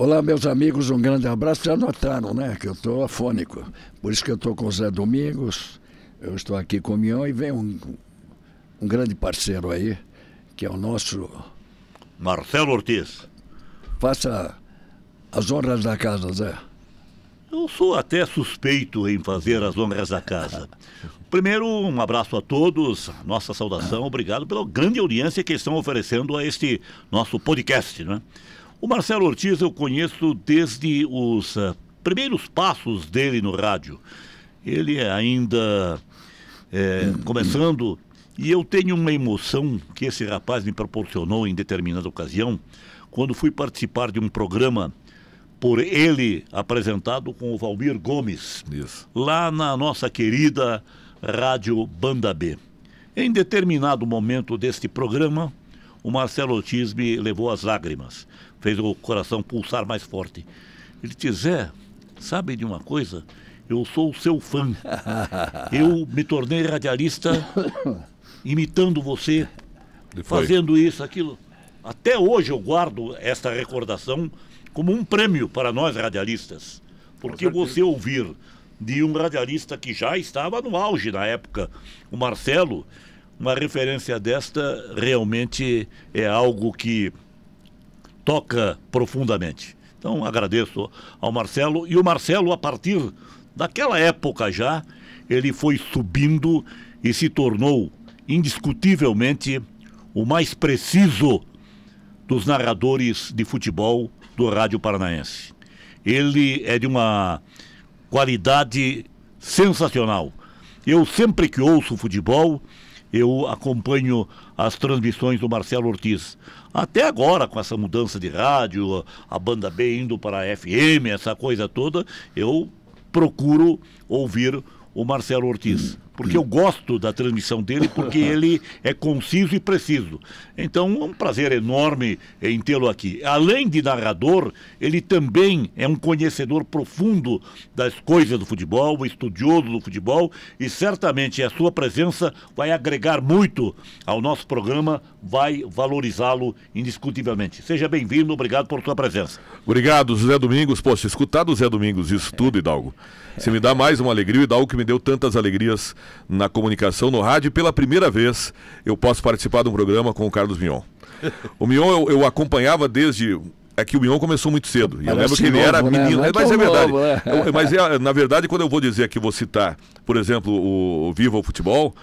Olá, meus amigos, um grande abraço. Já notaram, né, que eu estou afônico. Por isso que eu estou com o Zé Domingos, eu estou aqui com o Mion e vem um grande parceiro aí, que é o nosso... Marcelo Ortiz. Faça as honras da casa, Zé. Eu sou até suspeito em fazer as honras da casa. Primeiro, um abraço a todos, nossa saudação, obrigado pela grande audiência que estão oferecendo a este nosso podcast, né? O Marcelo Ortiz eu conheço desde os primeiros passos dele no rádio. Ele é ainda começando, e eu tenho uma emoção que esse rapaz me proporcionou em determinada ocasião, quando fui participar de um programa por ele apresentado com o Valmir Gomes, lá na nossa querida Rádio Banda B. Em determinado momento deste programa, o Marcelo Ortiz me levou às lágrimas, fez o coração pulsar mais forte. Ele disse: Zé, sabe de uma coisa? Eu sou o seu fã. Eu me tornei radialista imitando você, fazendo isso, aquilo. Até hoje eu guardo esta recordação como um prêmio para nós radialistas, porque você ouvir de um radialista que já estava no auge na época, o Marcelo, uma referência desta realmente é algo que toca profundamente. Então agradeço ao Marcelo, e o Marcelo, a partir daquela época já, ele foi subindo e se tornou indiscutivelmente o mais preciso dos narradores de futebol do Rádio Paranaense. Ele é de uma qualidade sensacional. Eu sempre que ouço futebol, eu acompanho as transmissões do Marcelo Ortiz. Até agora, com essa mudança de rádio, a Banda B indo para a FM, essa coisa toda, eu procuro ouvir o Marcelo Ortiz, porque eu gosto da transmissão dele, porque ele é conciso e preciso. Então é um prazer enorme em tê-lo aqui. Além de narrador, ele também é um conhecedor profundo das coisas do futebol, estudioso do futebol, e certamente a sua presença vai agregar muito ao nosso programa, vai valorizá-lo indiscutivelmente. Seja bem-vindo, obrigado por sua presença. Obrigado, Zé Domingos. Poxa, escutar do Zé Domingos isso tudo, Hidalgo, você me dá mais uma alegria, o Hidalgo que me deu tantas alegrias na comunicação, no rádio. Pela primeira vez eu posso participar de um programa com o Carlos Mion. O Mion eu acompanhava desde... É que o Mion começou muito cedo. E eu lembro que ele era menino. Né? Mas é verdade. Mas na verdade, quando eu vou dizer aqui, vou citar, por exemplo, o Viva o Futebol,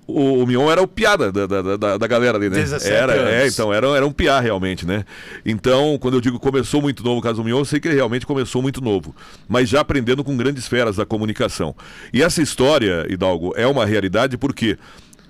o Mion era o piada da galera ali, né? 17 anos. Então, era um piá realmente, né? Então, quando eu digo começou muito novo o caso do Mion, eu sei que ele realmente começou muito novo, mas já aprendendo com grandes feras da comunicação. E essa história, Hidalgo, é uma realidade porque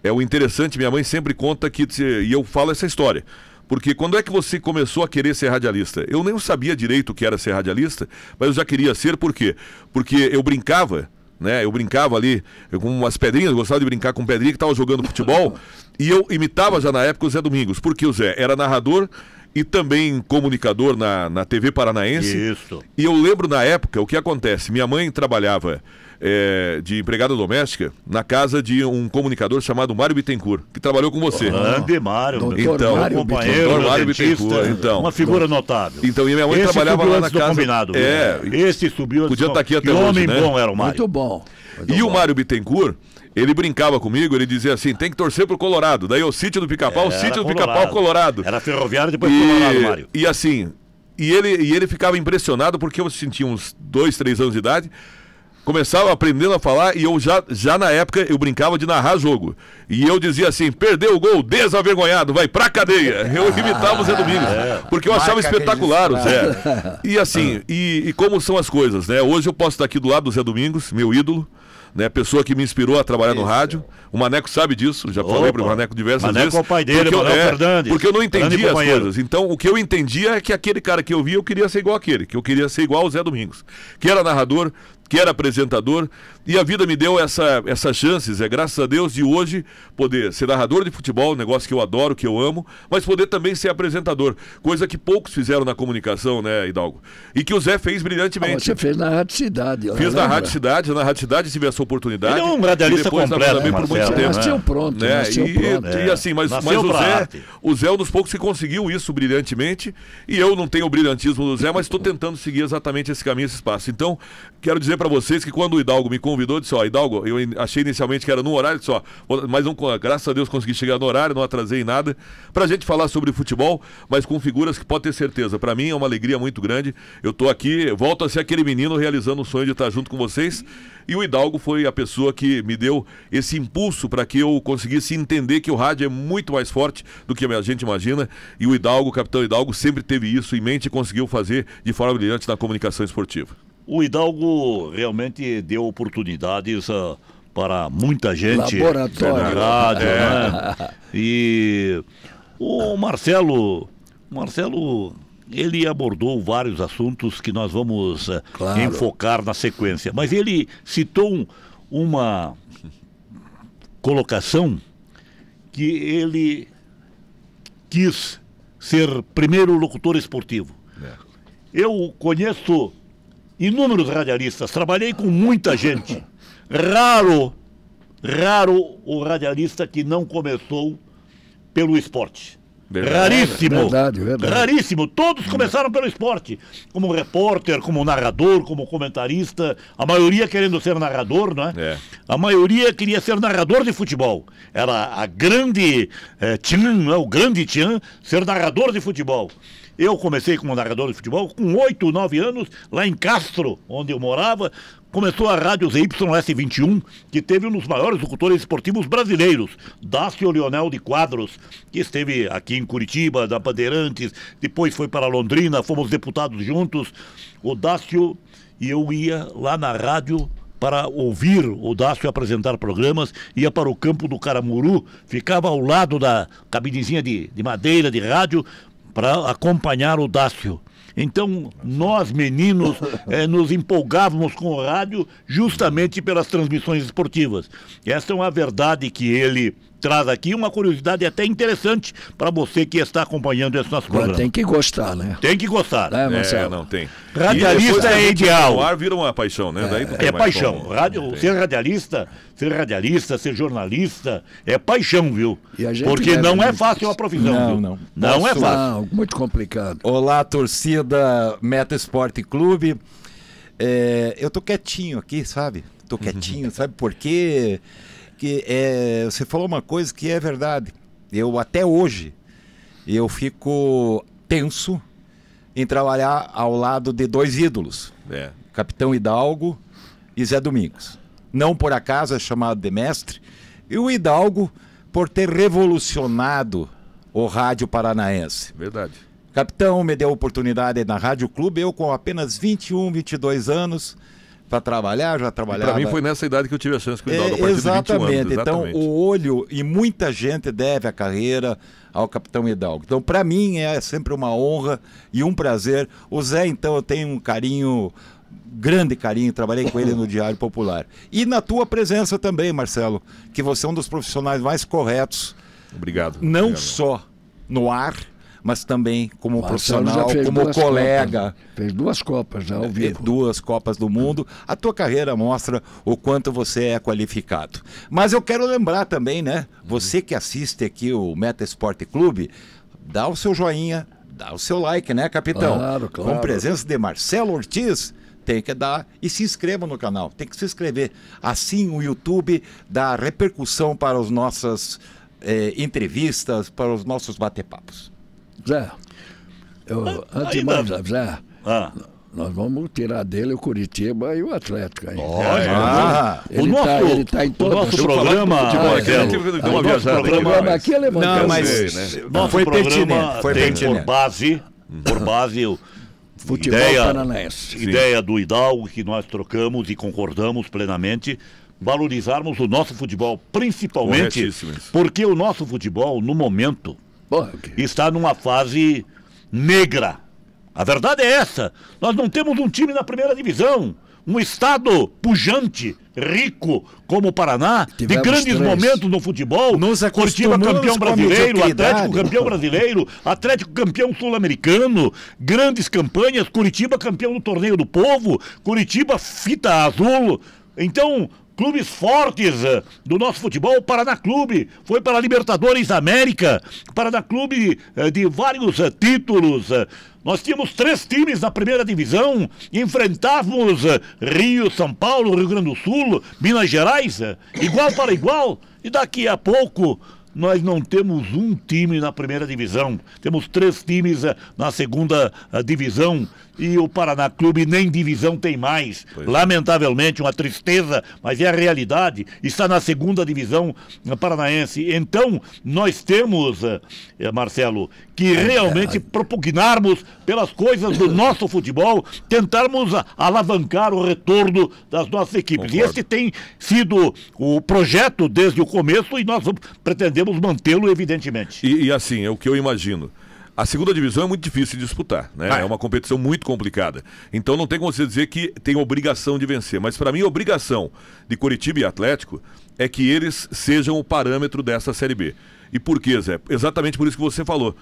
é o interessante, minha mãe sempre conta que, e eu falo essa história, porque quando é que você começou a querer ser radialista? Eu nem sabia direito o que era ser radialista, mas eu já queria ser, por quê? Porque eu brincava, né? Eu brincava ali com umas pedrinhas, eu gostava de brincar com pedrinha que estava jogando futebol, e eu imitava já na época o Zé Domingos, porque o Zé era narrador e também comunicador na TV Paranaense. Isso. E eu lembro na época o que acontece, minha mãe trabalhava de empregada doméstica na casa de um comunicador chamado Mário Bittencourt, que trabalhou com você. Grande Mário, então, Mário companheiro, Mário dentista, Bittencourt, então. uma figura notável. Então, e minha mãe Esse trabalhava subiu lá na antes do casa. combinado. Esse subiu antes Podia estar aqui até que hoje, homem né? bom era o Mário. Muito bom. E o Mário Bittencourt, ele brincava comigo, ele dizia assim, tem que torcer pro Colorado. Daí o sítio do Pica-Pau, o sítio do Pica-Pau, Colorado. Era Ferroviário, depois Colorado, Mário. E assim, ele ficava impressionado porque eu tinha uns 2, 3 anos de idade, começava aprendendo a falar e eu já na época eu brincava de narrar jogo. E eu dizia assim, perdeu o gol, desavergonhado, vai pra cadeia. Eu imitava o Zé Domingos, porque eu achava espetacular o Zé. E assim, e como são as coisas, né? Hoje eu posso estar aqui do lado do Zé Domingos, meu ídolo, né? Pessoa que me inspirou a trabalhar no rádio. O Maneco sabe disso, já falei pro Maneco diversas vezes. Maneco é o pai dele, Maneco Fernandes. Porque eu não entendia as coisas. Então, o que eu entendia é que aquele cara que eu via, eu queria ser igual aquele, que eu queria ser igual ao Zé Domingos, que era narrador, que era apresentador, e a vida me deu essas chances, graças a Deus, de hoje poder ser narrador de futebol, um negócio que eu adoro, que eu amo, mas poder também ser apresentador, coisa que poucos fizeram na comunicação, né, Hidalgo? E que o Zé fez brilhantemente. Você fez na Rádio Cidade. Fiz na Rádio Cidade tive essa oportunidade. Ele é um radialista completo, também por muito tempo. Nasceu pronto, né? nasceu pronto. E assim, mas o Zé é um dos poucos que conseguiu isso brilhantemente, e eu não tenho o brilhantismo do Zé, mas estou tentando seguir exatamente esse caminho, esse espaço. Então, quero dizer para vocês que quando o Hidalgo me convidou, disse, Hidalgo, eu achei inicialmente que era no horário, disse, mas não, graças a Deus consegui chegar no horário, não atrasei em nada, pra gente falar sobre futebol, mas com figuras que pode ter certeza, para mim é uma alegria muito grande. Eu tô aqui, volto a ser aquele menino realizando o sonho de estar junto com vocês, e o Hidalgo foi a pessoa que me deu esse impulso para que eu conseguisse entender que o rádio é muito mais forte do que a gente imagina, e o Hidalgo, o capitão Hidalgo, sempre teve isso em mente e conseguiu fazer de forma brilhante na comunicação esportiva. O Hidalgo realmente deu oportunidades para muita gente. Laboratório. Na rádio, né? E o Marcelo, ele abordou vários assuntos que nós vamos enfocar na sequência. Mas ele citou uma colocação que ele quis ser primeiro locutor esportivo. Eu conheço inúmeros radialistas, trabalhei com muita gente. Raro o radialista que não começou pelo esporte. Raríssimo. Verdade. Raríssimo. Todos começaram pelo esporte. Como repórter, como narrador, como comentarista. A maioria querendo ser narrador, não é? A maioria queria ser narrador de futebol. Era a grande o grande tchan, ser narrador de futebol. Eu comecei como narrador de futebol com 8, 9 anos, lá em Castro, onde eu morava. Começou a rádio ZYS21, que teve um dos maiores locutores esportivos brasileiros, Dácio Leonel de Quadros, que esteve aqui em Curitiba, da Bandeirantes, depois foi para Londrina, fomos deputados juntos. O Dácio, e eu ia lá na rádio para ouvir o Dácio apresentar programas, ia para o campo do Caramuru, ficava ao lado da cabinezinha de madeira de rádio, para acompanhar o Dácio. Então, nós meninos nos empolgávamos com o rádio justamente pelas transmissões esportivas. Essa é uma verdade que ele traz aqui, uma curiosidade até interessante para você que está acompanhando esse nosso programa. Tem que gostar, né? Tem que gostar. Não tem. Radialista é ideal. O ar vira uma paixão, né? Daí não tem mais paixão. como. Ser radialista, ser jornalista, é paixão, viu? Porque não é fácil a profissão. Não é fácil. Não, muito complicado. Olá, torcida Meta Esporte Clube. Eu tô quietinho aqui, sabe? Tô quietinho, sabe por quê? Você falou uma coisa que é verdade. Eu até hoje eu fico tenso em trabalhar ao lado de dois ídolos, Capitão Hidalgo e Zé Domingos. Não por acaso é chamado de mestre, e o Hidalgo por ter revolucionado o rádio paranaense. Verdade. Capitão me deu a oportunidade na Rádio Clube, eu com apenas 21, 22 anos, para trabalhar, já trabalhava... Para mim foi nessa idade que eu tive a chance com o Hidalgo, a partir de 21 anos. Então o olho, e muita gente deve a carreira ao Capitão Hidalgo. Então para mim é sempre uma honra e um prazer. O Zé, então, eu tenho um carinho, grande carinho, trabalhei com ele no Diário Popular. E na tua presença também, Marcelo, que você é um dos profissionais mais corretos. Obrigado. Não só no ar, mas também como profissional, como colega. Fez 2 Copas já ao vivo. 2 Copas do Mundo. A tua carreira mostra o quanto você é qualificado. Mas eu quero lembrar também, né? Você que assiste aqui o Meta Esporte Clube, dá o seu joinha, dá o seu like, né, capitão? Claro. Com presença de Marcelo Ortiz, tem que dar, e se inscreva no canal, tem que se inscrever. Assim o YouTube dá repercussão para as nossas entrevistas, para os nossos bate-papos. Zé, antes de mais, Zé, nós vamos tirar dele o Curitiba e o Atlético. Hein? Ele tá em todo o nosso programa. O programa aqui é levantado. Não, mas nosso foi programa pertinente. Por base o futebol paranaense. Ideia do Hidalgo que nós trocamos e concordamos plenamente. Valorizarmos o nosso futebol, principalmente porque o nosso futebol, no momento, está numa fase negra. A verdade é essa. Nós não temos um time na primeira divisão. um estado pujante, rico, como o Paraná, Tivemos de grandes 3. momentos no futebol. Nos Curitiba acostumamos campeão com a brasileiro, mediocridade. Atlético campeão brasileiro, Atlético campeão sul-americano, grandes campanhas, Curitiba campeão do Torneio do Povo, Curitiba fita azul. Então, clubes fortes do nosso futebol, Paraná Clube, foi para a Libertadores da América, Paraná Clube de vários títulos. Nós tínhamos 3 times na primeira divisão, enfrentávamos Rio, São Paulo, Rio Grande do Sul, Minas Gerais, igual para igual, e daqui a pouco nós não temos um time na primeira divisão, temos 3 times na segunda divisão, e o Paraná Clube nem divisão tem mais. Lamentavelmente, uma tristeza, mas é a realidade, está na segunda divisão paranaense. Então, nós temos, Marcelo, que realmente propugnarmos pelas coisas do nosso futebol, tentarmos alavancar o retorno das nossas equipes. Concordo. E este tem sido o projeto desde o começo e nós pretendemos mantê-lo, evidentemente. E assim, é o que eu imagino. A segunda divisão é muito difícil de disputar, né? É uma competição muito complicada. Então não tem como você dizer que tem obrigação de vencer. Mas para mim a obrigação de Curitiba e Atlético é que eles sejam o parâmetro dessa Série B. E por quê, Zé? Exatamente por isso que você falou.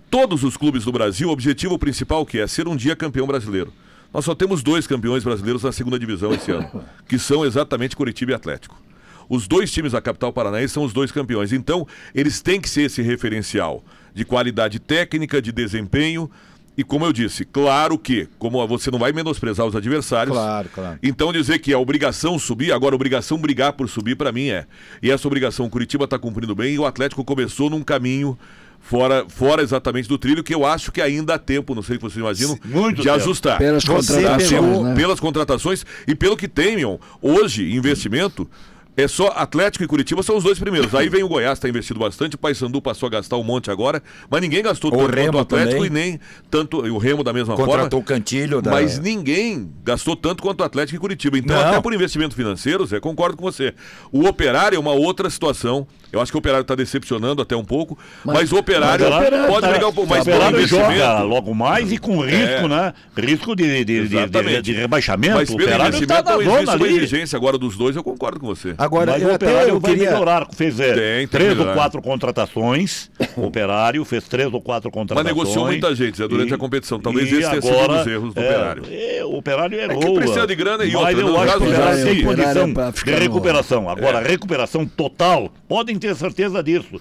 Todos os clubes do Brasil, o objetivo principal que é ser um dia campeão brasileiro. Nós só temos 2 campeões brasileiros na segunda divisão esse ano, que são exatamente Curitiba e Atlético. Os 2 times da capital paranaense são os 2 campeões. Então, eles têm que ser esse referencial de qualidade técnica, de desempenho. E como eu disse, claro que, como você não vai menosprezar os adversários. Claro, claro. Então dizer que é obrigação subir, agora obrigação brigar por subir, para mim é. E essa obrigação o Curitiba está cumprindo bem e o Atlético começou num caminho fora exatamente do trilho, que eu acho que ainda há tempo, não sei se vocês imaginam, Muito de tempo. ajustar. Pelas contratações, né? Pelas contratações e pelo que tenham hoje investimento. É só Atlético e Curitiba são os 2 primeiros. Aí vem o Goiás, está investido bastante. O Paysandu passou a gastar um monte agora, mas ninguém gastou tanto quanto o Atlético também. e nem tanto o Remo da mesma forma. Contratou o Cantilho. Mas ninguém gastou tanto quanto o Atlético e Curitiba. Então, Não. até por investimento financeiro, Zé, concordo com você. O Operário é uma outra situação. Eu acho que o Operário está decepcionando até um pouco, mas o Operário pode brigar um pouco mais O pelo Operário joga investimento. logo mais e com risco, né? Risco de rebaixamento. Mas O pelo Operário está investimento na não zona existe uma ali. exigência agora dos 2, eu concordo com você. Agora, Mas o eu Operário vai queria... melhorar. Fez Tem que 3 ou melhorar. 4 contratações. O Operário fez 3 ou 4 Mas contratações. negociou muita gente, Zé, durante a competição. Talvez e esse tenha sido agora, um dos erros do Operário. O Operário errou. que precisa de grana e mas outra, eu no acho que o caso Operário já tem sim. condição Operário é pra de ficar no- recuperação. Agora, recuperação total, podem ter certeza disso.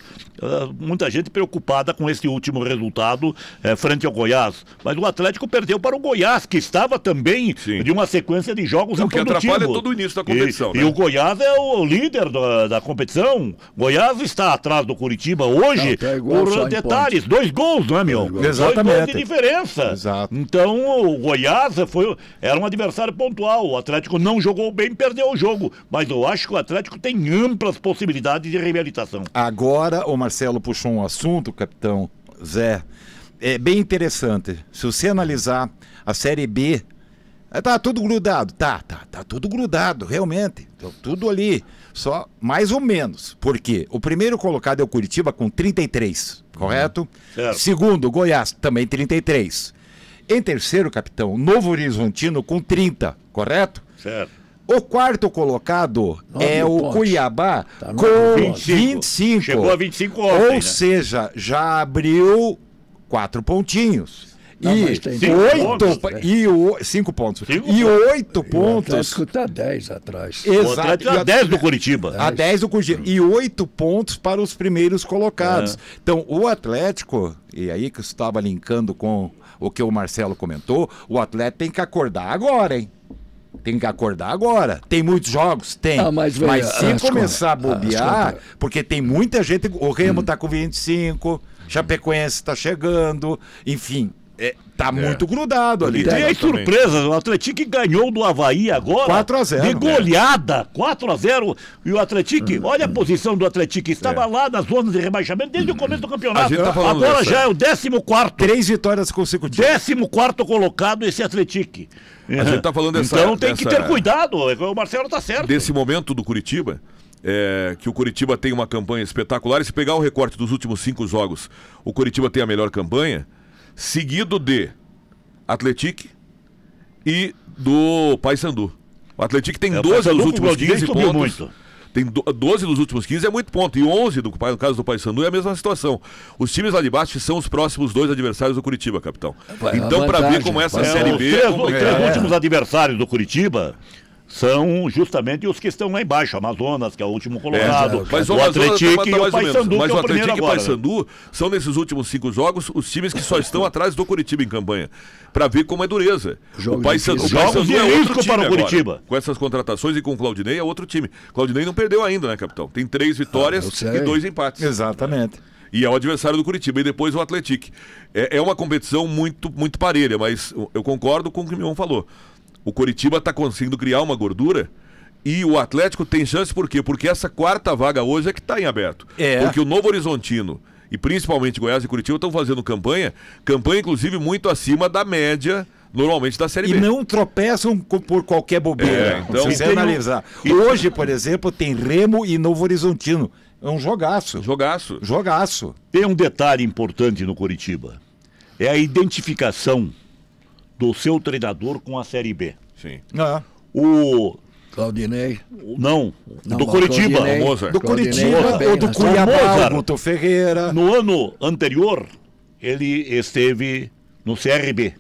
Muita gente preocupada com esse último resultado frente ao Goiás. Mas o Atlético perdeu para o Goiás, que estava também Sim. de uma sequência de jogos O que improdutivos. atrapalha é todo o início da competição, E né? o Goiás é o líder da competição. Goiás está atrás do Curitiba hoje Não, tá igual, só por em detalhes. 2 gols, não é, meu? Tá igual. 2 gols Exatamente. de diferença. Exato. Então, o Goiás era um adversário pontual. O Atlético não jogou bem, perdeu o jogo. Mas eu acho que o Atlético tem amplas possibilidades de reabilitação. Agora o Marcelo puxou um assunto, capitão Zé, é bem interessante. Se você analisar a Série B, tá tudo grudado. Tá tudo grudado, realmente. Tá tudo ali. Só mais ou menos. Por quê? O primeiro colocado é o Curitiba com 33, correto? Certo. Segundo, Goiás, também 33. Em terceiro, capitão, Novo Horizontino com 30, correto? Certo. O quarto colocado 9 é o pontos. Cuiabá Tá com 25. 25. Chegou a 25 ontem, Ou né? seja, já abriu 4 pontinhos. Não, E mas tem 8 pontos, e 5 pontos. Cinco E pontos. 8 O pontos. Atlético está 10 atrás. O Exato. Atlético é 10 do Curitiba. A 10 do Curitiba. E 8 pontos para os primeiros colocados. Então, o Atlético, e aí que eu estava linkando com o que o Marcelo comentou, o Atlético tem que acordar agora, hein? Tem que acordar agora. Tem muitos jogos? Tem. Ah, mas, velho, se as começar a contas- bobear, as contas- porque tem muita gente. O Remo tá com 25, Chapecoense tá chegando, enfim. Tá muito grudado ali. E Tem as Exatamente. surpresas, o Atlético ganhou do Avaí agora 4-0, de goleada, 4-0, e o Atlético, olha a posição do Atlético, estava lá na zona de rebaixamento desde o começo do A campeonato, gente tá falando agora dessa- já é o 14º, 3 vitórias consecutivas. 14º colocado esse Atlético. A gente tá falando dessa- Então tem que dessa- ter cuidado, o Marcelo tá certo. Desse momento do Curitiba, que o Curitiba tem uma campanha espetacular. E se pegar o recorte dos últimos 5 jogos, o Curitiba tem a melhor campanha, seguido de Atlético e do Paysandu. O Atlético tem 12 Paysandu nos com últimos o Claudinei 15 subiu pontos. muito. Tem 12 dos últimos 15, é muito ponto. E 11, no caso do Paysandu, é a mesma situação. Os times lá de baixo são os próximos 2 adversários do Curitiba, capitão. vantagem, Então, para ver como essa Série B... Os três últimos adversários do Curitiba são justamente os que estão lá embaixo. Amazonas, que é o último colocado. Mas o Atlético e o Paysandu, mas que é o o primeiro Atlético e o agora. Paysandu são, nesses últimos 5 jogos, os times que só estão atrás do Curitiba em campanha. Para ver como é dureza. Jogo O Paysandu difícil. Jogos de é outro risco time para o agora. Curitiba. Com essas contratações e com o Claudinei é outro time. Claudinei não perdeu ainda, né, capitão? Tem 3 eu vitórias sei. e 2 empates. Exatamente. E é o adversário do Curitiba. E depois o Atlético. É uma competição muito, muito parelha, mas eu concordo com o que o Mion falou. O Curitiba está conseguindo criar uma gordura. E o Atlético tem chance por quê? Porque essa 4ª vaga hoje é que está em aberto. Porque o Novo Horizontino e principalmente Goiás e Curitiba estão fazendo campanha inclusive muito acima da média normalmente da Série B. E não tropeçam por qualquer bobeira. Então, se você analisar. Hoje, por exemplo, tem Remo e Novo Horizontino. É um jogaço. Jogaço. Jogaço. Tem um detalhe importante no Curitiba. É a identificação do seu treinador com a Série B. Sim. Ah. O Claudinei. Não, Não, do mas Curitiba. Claudinei- Mozart. Do Claudinei Curitiba tá bem, ou do né? Cuiabá, Mozart. o Guto Ferreira. No ano anterior, ele esteve no CRB.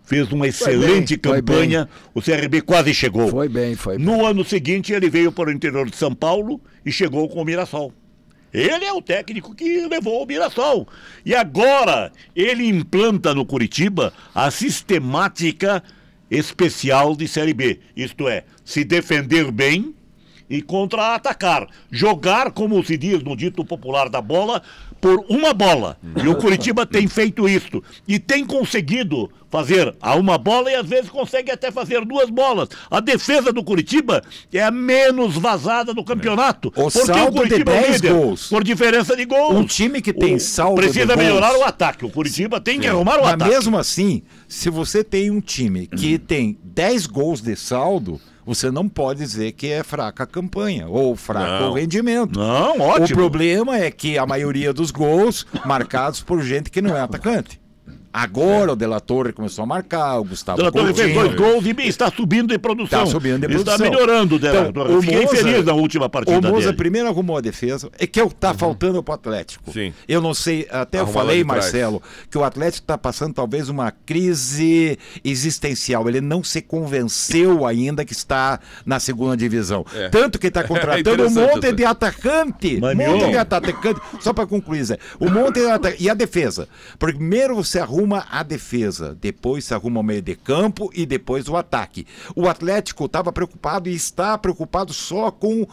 Fez uma excelente foi campanha. O CRB quase chegou. Foi bem, foi bem. No ano seguinte, ele veio para o interior de São Paulo e chegou com o Mirassol. Ele é o técnico que levou o Mirassol. E agora, ele implanta no Curitiba a sistemática especial de Série B. Isto é, se defender bem e contra-atacar. Jogar, como se diz no dito popular da bola, por uma bola. E o Curitiba tem feito isso. E tem conseguido fazer a uma bola e às vezes consegue até fazer 2 bolas. A defesa do Curitiba é a menos vazada do campeonato. O porque saldo o Curitiba de é 10 líder gols. por diferença de gols. Um time que tem saldo precisa de gols. melhorar o ataque. O Curitiba tem que arrumar o Mas ataque. mesmo assim, se você tem um time que tem 10 gols de saldo, você não pode dizer que é fraca a campanha ou fraco o rendimento. Não, O ótimo. problema é que a maioria dos gols marcados por gente que não é atacante. Agora o De La Torre começou a marcar, o Gustavo O Delatorre fez Coutinho. 2 gols e está subindo de produção. Está subindo de Está produção. melhorando o Delatorre. Então, o Fiquei Moza- feliz na última partida O Moza dele. primeiro arrumou a defesa, é que tá faltando pro Atlético. Sim. Eu não sei, até eu Arrumar lá falei, de trás. Marcelo, que o Atlético está passando talvez uma crise existencial. Ele não se convenceu ainda que está na 2ª divisão. É. Tanto que está contratando um interessante monte isso. de atacante. Mas, monte meu- de atacante. Só para concluir, Zé. Um monte de atacante. E a defesa? Primeiro você arruma a defesa, depois você arruma o meio de campo e depois o ataque. O Atlético estava preocupado e está preocupado só com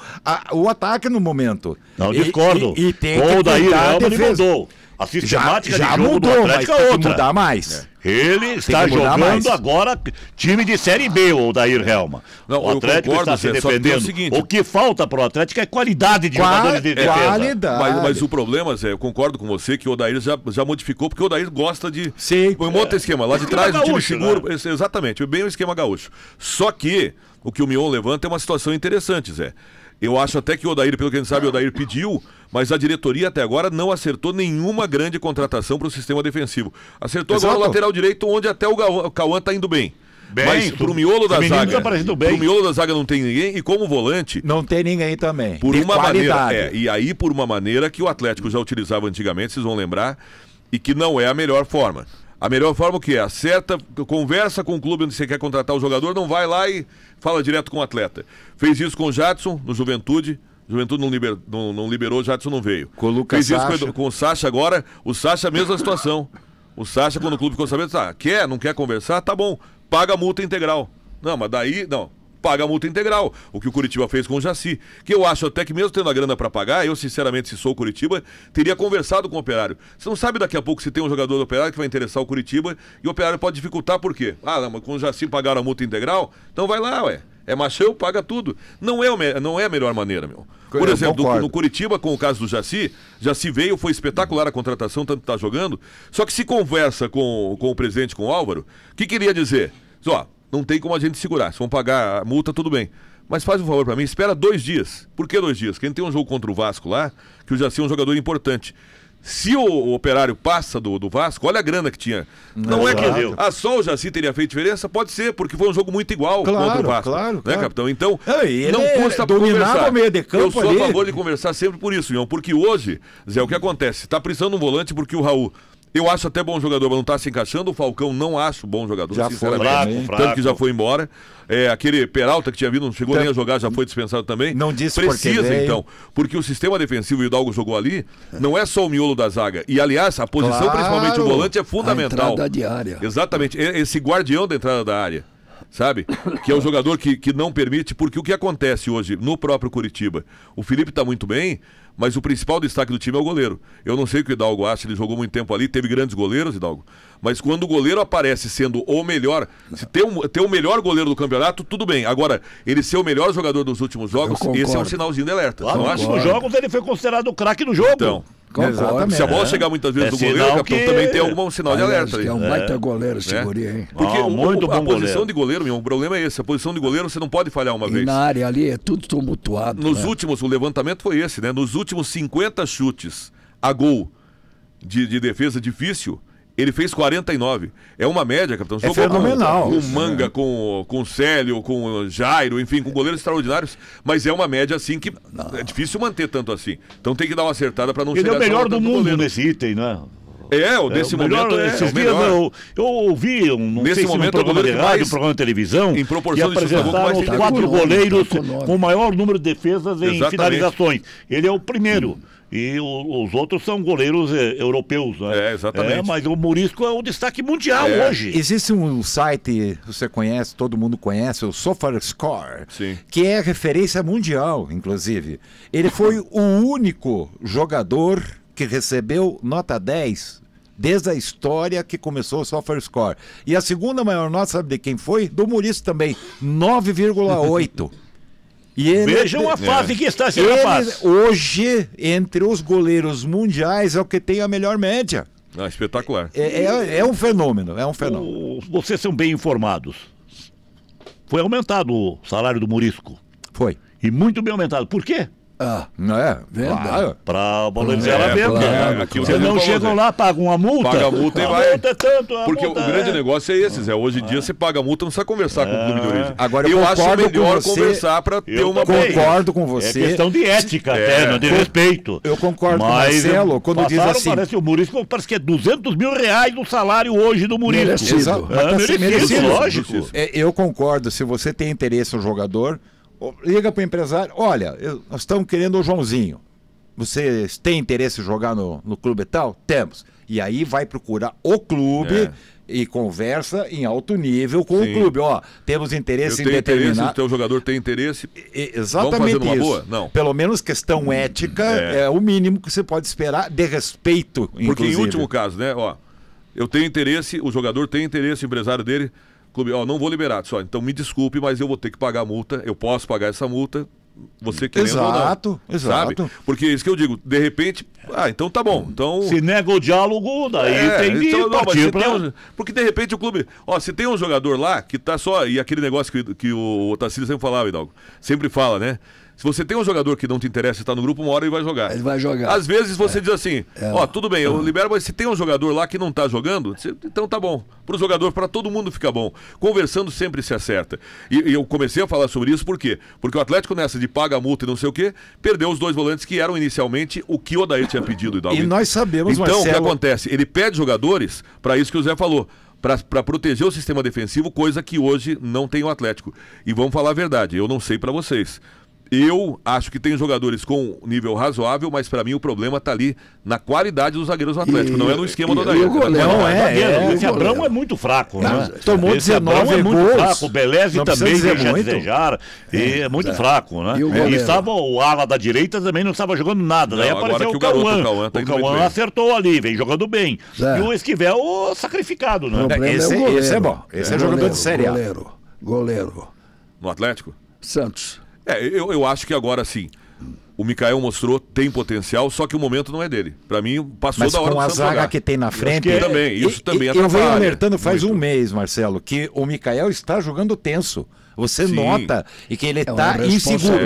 o ataque no momento. Não, discordo. E tem o que Odair cuidar da Helma ele defesa. mudou. A sistemática Já de jogo mudou, do mas Atlético tem é que outra. mudar mais. Ele está que mudar jogando mais. agora time de Série B, o Odair Helma. Não, O eu Atlético concordo, está se Zé, só que tem o defendendo. seguinte- O que falta para o Atlético é qualidade de jogadores de defesa. Qualidade. Mas o problema, Zé, eu concordo com você que o Odair já modificou, porque o Odair gosta de. Sim. Põe um outro esquema. Lá de Esquema trás, o time gaúcho, seguro. né? Exatamente, bem o esquema gaúcho. Só que o que o Mion levanta é uma situação interessante, Zé. Eu acho até que o Odair, pelo que a gente sabe, o Odair pediu, mas a diretoria até agora não acertou nenhuma grande contratação para o sistema defensivo. Acertou agora o Exato. lateral direito, onde até o Cauã está indo bem. Bem, Mas pro miolo da esse menino zaga. tá parecendo bem. Pro miolo da zaga não tem ninguém, e como volante, Não tem ninguém também. por de uma qualidade. maneira. E aí, por uma maneira que o Atlético já utilizava antigamente, vocês vão lembrar, e que não é a melhor forma. A melhor forma o que é? Acerta, conversa com o clube onde você quer contratar o jogador, não vai lá e fala direto com o atleta. Fez isso com o Jadson, no Juventude. Juventude não liberou, o Jadson não veio. Com o Lucas Fez isso Sacha. com o Sacha agora. O Sacha, mesma situação. O Sacha, quando o clube ficou sabendo, não quer conversar? Tá bom, paga a multa integral. Não, mas daí, não. Paga a multa integral. O que o Curitiba fez com o Jaci. Que eu acho até que mesmo tendo a grana para pagar, eu sinceramente, se sou o Curitiba, teria conversado com o Operário. Você não sabe daqui a pouco se tem um jogador do Operário que vai interessar o Curitiba e o Operário pode dificultar por quê? Não, mas com o Jaci pagaram a multa integral, então vai lá, ué. É machão, paga tudo. Não é a melhor maneira, meu. Por Eu exemplo, concordo. no Curitiba, com o caso do Jaci veio, foi espetacular a contratação, tanto que tá jogando. Só que se conversa com o presidente, com o Álvaro, o que queria dizer? Diz, não tem como a gente segurar. Se vão pagar a multa, tudo bem. Mas faz um favor pra mim, espera 2 dias. Por que 2 dias? Porque a gente tem um jogo contra o Vasco lá, que o Jaci é um jogador importante. Se o Operário passa do Vasco, olha a grana que tinha. Não é que só o Jaci teria feito diferença? Pode ser, porque foi um jogo muito igual contra o Vasco. Claro. Capitão? Então, não custa conversar. O meio de campo. Eu sou a favor de conversar sempre por isso, Ion, porque hoje, Zé, o que acontece? Tá precisando de um volante porque o Raul... Eu acho até bom jogador, mas não está se encaixando. O Falcão não acho bom jogador, já sinceramente. Foi, tanto que já foi embora. Aquele Peralta que tinha vindo, não chegou nem a jogar, já foi dispensado também. Não disse Precisa, então. Porque o sistema defensivo, e o Hidalgo jogou ali, não é só o miolo da zaga. E, aliás, a posição, principalmente o volante, é fundamental. A entrada de área. Exatamente. Esse guardião da entrada da área. Sabe? Que é o jogador que não permite, porque o que acontece hoje no próprio Curitiba? O Felipe está muito bem, mas o principal destaque do time é o goleiro. Eu não sei o que o Hidalgo acha, ele jogou muito tempo ali, teve grandes goleiros, Hidalgo, mas quando o goleiro aparece sendo o melhor, se ter o melhor goleiro do campeonato, tudo bem. Agora, ele ser o melhor jogador dos últimos jogos, esse é um sinalzinho de alerta. Nos últimos jogos ele foi considerado o craque do jogo. Então, exatamente. Se a bola chegar muitas vezes do goleiro, capitão, também tem algum sinal de alerta. É um baita goleiro esse guri, hein? Porque muito bom a posição de goleiro, meu, o problema é esse. A posição de goleiro você não pode falhar uma vez. Na área ali é tudo tumultuado. Nos últimos, o levantamento foi esse, né? Nos últimos 50 chutes a gol de defesa difícil, ele fez 49. É uma média, capitão. É fenomenal. Com Manga, com o Célio, com o Jairo, enfim, com goleiros extraordinários. Mas é uma média, assim, que é difícil manter tanto assim. Então tem que dar uma acertada para não chegar... Ele é o melhor do mundo nesse item, né? Nesse momento esses dias eu ouvi, não nesse sei se momento, no programa de rádio, programa de televisão, em proporção que apresentaram os 4 goleiros com o maior número de defesas em finalizações. Ele é o primeiro. E os outros são goleiros europeus, né? Exatamente. Mas o Murisco é o destaque mundial hoje. Existe um site, você conhece, todo mundo conhece, o SofaScore, que é referência mundial, inclusive. Ele foi o único jogador que recebeu nota 10 desde a história que começou o SofaScore. E a segunda maior nota, sabe de quem foi? Do Murisco também, 9,8. Vejam a fase que está esse rapaz. Hoje, entre os goleiros mundiais, é o que tem a melhor média. Espetacular. É um fenômeno, Vocês são bem informados. Foi aumentado o salário do Murisco. Foi. E muito bem aumentado. Por quê? Não é? Claro. Para valorizar a venda. Vocês não chegam lá, pagam uma multa. Paga a multa e vai. Multa é tanto, porque o grande negócio é esse, Zé. Hoje em dia você paga a multa, não precisa conversar com o clube de origem. Agora eu acho melhor conversar para ter uma... Concordo com você. É questão de ética até, de respeito. Eu concordo com o Marcelo quando diz assim... Parece o Murisco, parece que é R$200 mil o salário hoje do Murisco. Merecido, lógico. Eu concordo, se você tem interesse no jogador... Liga para o empresário, olha, nós estamos querendo o Joãozinho. Vocês têm interesse em jogar no clube e tal? Temos. E aí vai procurar o clube e conversa em alto nível com o clube. Temos interesse em determinar... O teu jogador tem interesse. Exatamente vamos fazer isso. boa? Não. Pelo menos questão ética é o mínimo que você pode esperar de respeito, inclusive. Porque em último caso, né? Eu tenho interesse, o jogador tem interesse, o empresário dele... Clube, não vou liberar, só. Então me desculpe, mas eu vou ter que pagar a multa. Eu posso pagar essa multa, você querendo ou não. Exato. Sabe? Porque é isso que eu digo, de repente, então tá bom. Então... Se nega o diálogo, daí tem de partir pra... Porque de repente o clube, se tem um jogador lá que tá só, e aquele negócio que o Otacílio sempre falava, Hidalgo, sempre fala, né? Se você tem um jogador que não te interessa estar no grupo, uma hora ele vai jogar. Ele vai jogar. Às vezes você diz assim, tudo bem, eu libero, mas se tem um jogador lá que não está jogando, então tá bom. Para o jogador, para todo mundo fica bom. Conversando sempre se acerta. E eu comecei a falar sobre isso, por quê? Porque o Atlético nessa de paga a multa e não sei o quê, perdeu os 2 volantes que eram inicialmente o que o Odair tinha pedido. E nós sabemos, então, Marcelo... o que acontece? Ele pede jogadores para isso que o Zé falou. Para proteger o sistema defensivo, coisa que hoje não tem o Atlético. E vamos falar a verdade, eu não sei para vocês. Eu acho que tem jogadores com nível razoável, mas para mim o problema está ali na qualidade dos zagueiros do Atlético, não é no esquema do Odair. Esse Abrão é muito fraco, né? Tomou 19 gols. Fraco. O Beleze também deixa a desejar, e é muito fraco, né? E estava o ala da direita também não estava jogando nada, daí apareceu o Cauã. O Cauã acertou ali, vem jogando bem. E o Esquivel sacrificado, né? Esse é bom, esse é jogador de Série A. Goleiro. No Atlético? Santos. Eu acho que agora sim. O Mikael mostrou, tem potencial, só que o momento não é dele. Para mim, passou da hora do Santos jogar. Mas com a zaga que tem na frente... Isso também atrapalha. Eu venho alertando faz um mês, Marcelo, que o Mikael está jogando tenso. Você nota e que ele está inseguro.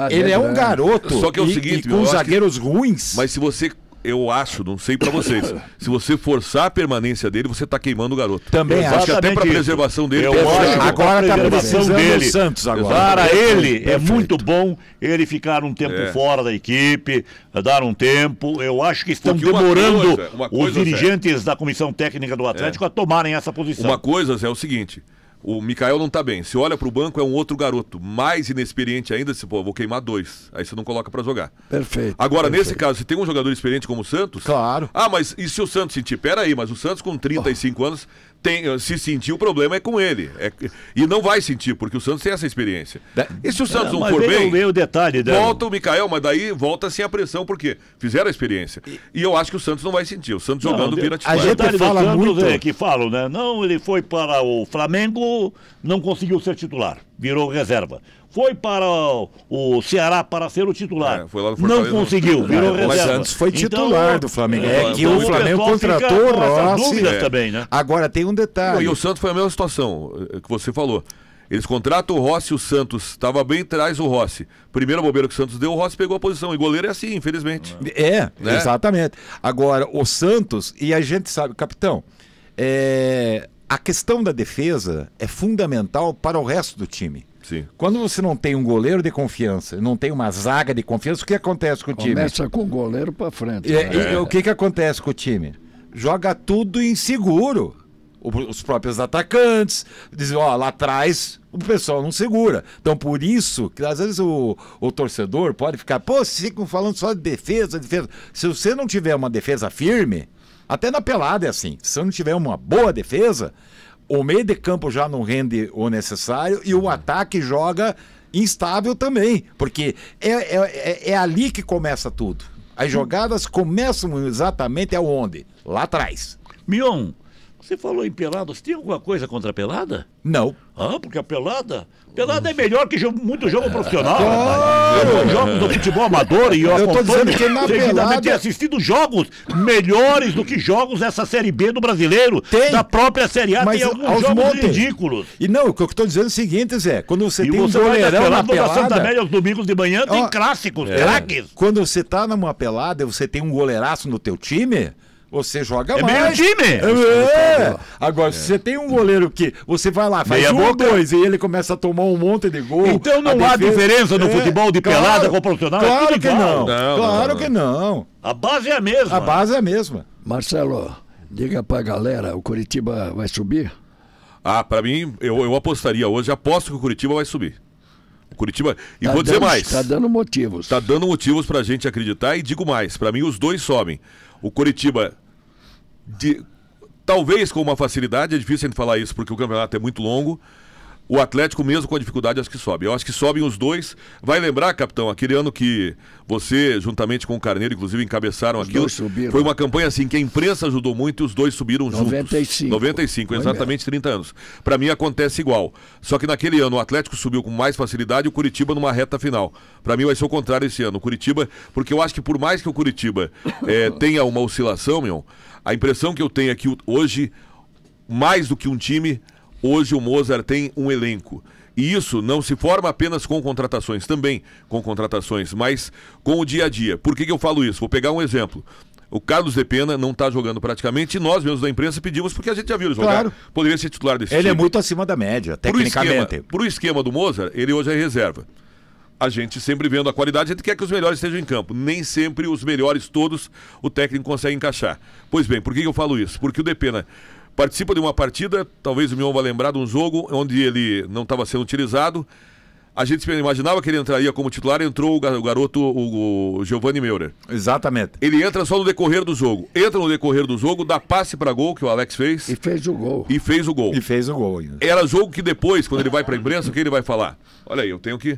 Ele é um garoto. Só que é o seguinte, com zagueiros ruins. Mas se você eu acho, não sei pra vocês, se você forçar a permanência dele, você tá queimando o garoto. Também acho que até pra isso. preservação dele. Eu acho que agora tá precisando dele. do Santos agora. Para ele, é Perfeito. muito bom ele ficar um tempo fora da equipe, dar um tempo. Eu acho que estão Porque uma demorando coisa, os dirigentes da comissão técnica do Atlético a tomarem essa posição. Uma coisa, Zé, é o seguinte. O Mikael não tá bem. Se olha pro banco, é um outro garoto, mais inexperiente ainda, se pô, vou queimar 2. Aí você não coloca pra jogar. Perfeito. Agora, perfeito. nesse caso, se tem um jogador experiente como o Santos... Claro. Ah, mas e se o Santos sentir? Pera aí, mas o Santos com 35 anos, se sentir, o problema é com ele. E não vai sentir, porque o Santos tem essa experiência. E se o Santos não mas for bem, veio o detalhe, né? volta o Mikael, mas daí volta sem a pressão, porque fizeram a experiência. E eu acho que o Santos não vai sentir. O Santos jogando vira titular. a gente Detalhe do fala Santos muito- é que falam, né? Não, ele foi para o Flamengo, não conseguiu ser titular, virou reserva. Foi para o Ceará para ser o titular. Foi lá no Não Fortaleza. conseguiu, virou Mas reserva. Santos foi titular do Flamengo. É que então o Flamengo pessoal fica contratou o com essas Rossi. dúvidas também, né? Agora tem um detalhe. E o Santos foi a mesma situação que você falou. Eles contratam o Rossi, o Santos estava bem atrás do Rossi. Primeira bobeira que o Santos deu, o Rossi pegou a posição. E goleiro é assim, infelizmente. Né? Exatamente. Agora, o Santos, e a gente sabe, capitão, a questão da defesa é fundamental para o resto do time. Sim. Quando você não tem um goleiro de confiança, não tem uma zaga de confiança, o que acontece com o time? Começa com o goleiro pra frente. E o que acontece com o time? Joga tudo inseguro. Os próprios atacantes dizem, ó, lá atrás o pessoal não segura. Então, por isso, que às vezes o torcedor pode ficar, pô, vocês ficam falando só de defesa, defesa. Se você não tiver uma defesa firme, até na pelada é assim, se você não tiver uma boa defesa, o meio de campo já não rende o necessário e o ataque joga instável também, porque é ali que começa tudo. As jogadas começam exatamente aonde? Lá atrás. Mion, você falou em pelada, você tem alguma coisa contra a pelada? Não. Ah, porque a pelada é melhor que muito jogo profissional. Eu jogo do futebol amador e Eu tô dizendo que na pelada tenho assistido jogos melhores do que jogos dessa Série B do Brasileiro, Tem. da própria Série A, Mas tem alguns aos jogos montes. ridículos. E não, o que eu tô dizendo é o seguinte, Zé, quando você E tem um você vai na goleirão na pelada, da Santa pelada... Amélia aos domingos de manhã, tem Ó, clássicos, craques. Quando você tá numa pelada e você tem um goleiraço no teu time, você joga É mais. meio time. Agora, se você tem um goleiro que você vai lá, faz Meia um ou boca. dois e ele começa a tomar um monte de gol. Então não a há diferença no futebol de pelada com o profissional, é Claro tudo que igual. não. Claro que não. A base é a mesma. A base é a mesma. Marcelo, diga pra galera, o Coritiba vai subir? Ah, pra mim, eu apostaria hoje, aposto que o Curitiba vai subir. O Curitiba... E vou dizer mais. Tá dando motivos. Tá dando motivos pra gente acreditar e digo mais. Pra mim, os dois sobem. O Curitiba... Talvez com uma facilidade, é difícil a gente falar isso porque o campeonato é muito longo. O Atlético, mesmo com a dificuldade, acho que sobe. Eu acho que sobem os dois. Vai lembrar, capitão, aquele ano que você, juntamente com o Carneiro, inclusive, encabeçaram Os aquilo. dois subiram. Foi uma campanha assim que a imprensa ajudou muito e os dois subiram 95. juntos. 95, Foi exatamente 30 anos. Pra mim acontece igual. Só que naquele ano o Atlético subiu com mais facilidade e o Curitiba numa reta final. Pra mim vai ser o contrário esse ano. O Curitiba, porque eu acho que por mais que o Curitiba tenha uma oscilação, meu, a impressão que eu tenho é que hoje, mais do que um time, hoje o Mozart tem um elenco. E isso não se forma apenas com contratações, também com contratações, mas com o dia a dia. Por que eu falo isso? Vou pegar um exemplo. O Carlos de Pena não está jogando praticamente e nós mesmos da imprensa pedimos porque a gente já viu ele jogar. Claro. Poderia ser titular desse Ele time. é muito acima da média, tecnicamente. Pro esquema do Mozart, ele hoje é reserva. A gente sempre vendo a qualidade, a gente quer que os melhores estejam em campo. Nem sempre os melhores todos o técnico consegue encaixar. Pois bem, por que eu falo isso? Porque o Depena participa de uma partida, talvez o Mion vai lembrar de um jogo onde ele não estava sendo utilizado. A gente imaginava que ele entraria como titular, entrou o garoto, o Giovanni Meurer. Exatamente. Ele entra só no decorrer do jogo. Entra no decorrer do jogo, dá passe para gol, que o Alex fez, E fez o gol. e fez o gol. E fez o gol ainda. Era jogo que depois, quando ele vai para a imprensa, o que ele vai falar? Olha aí, eu tenho que...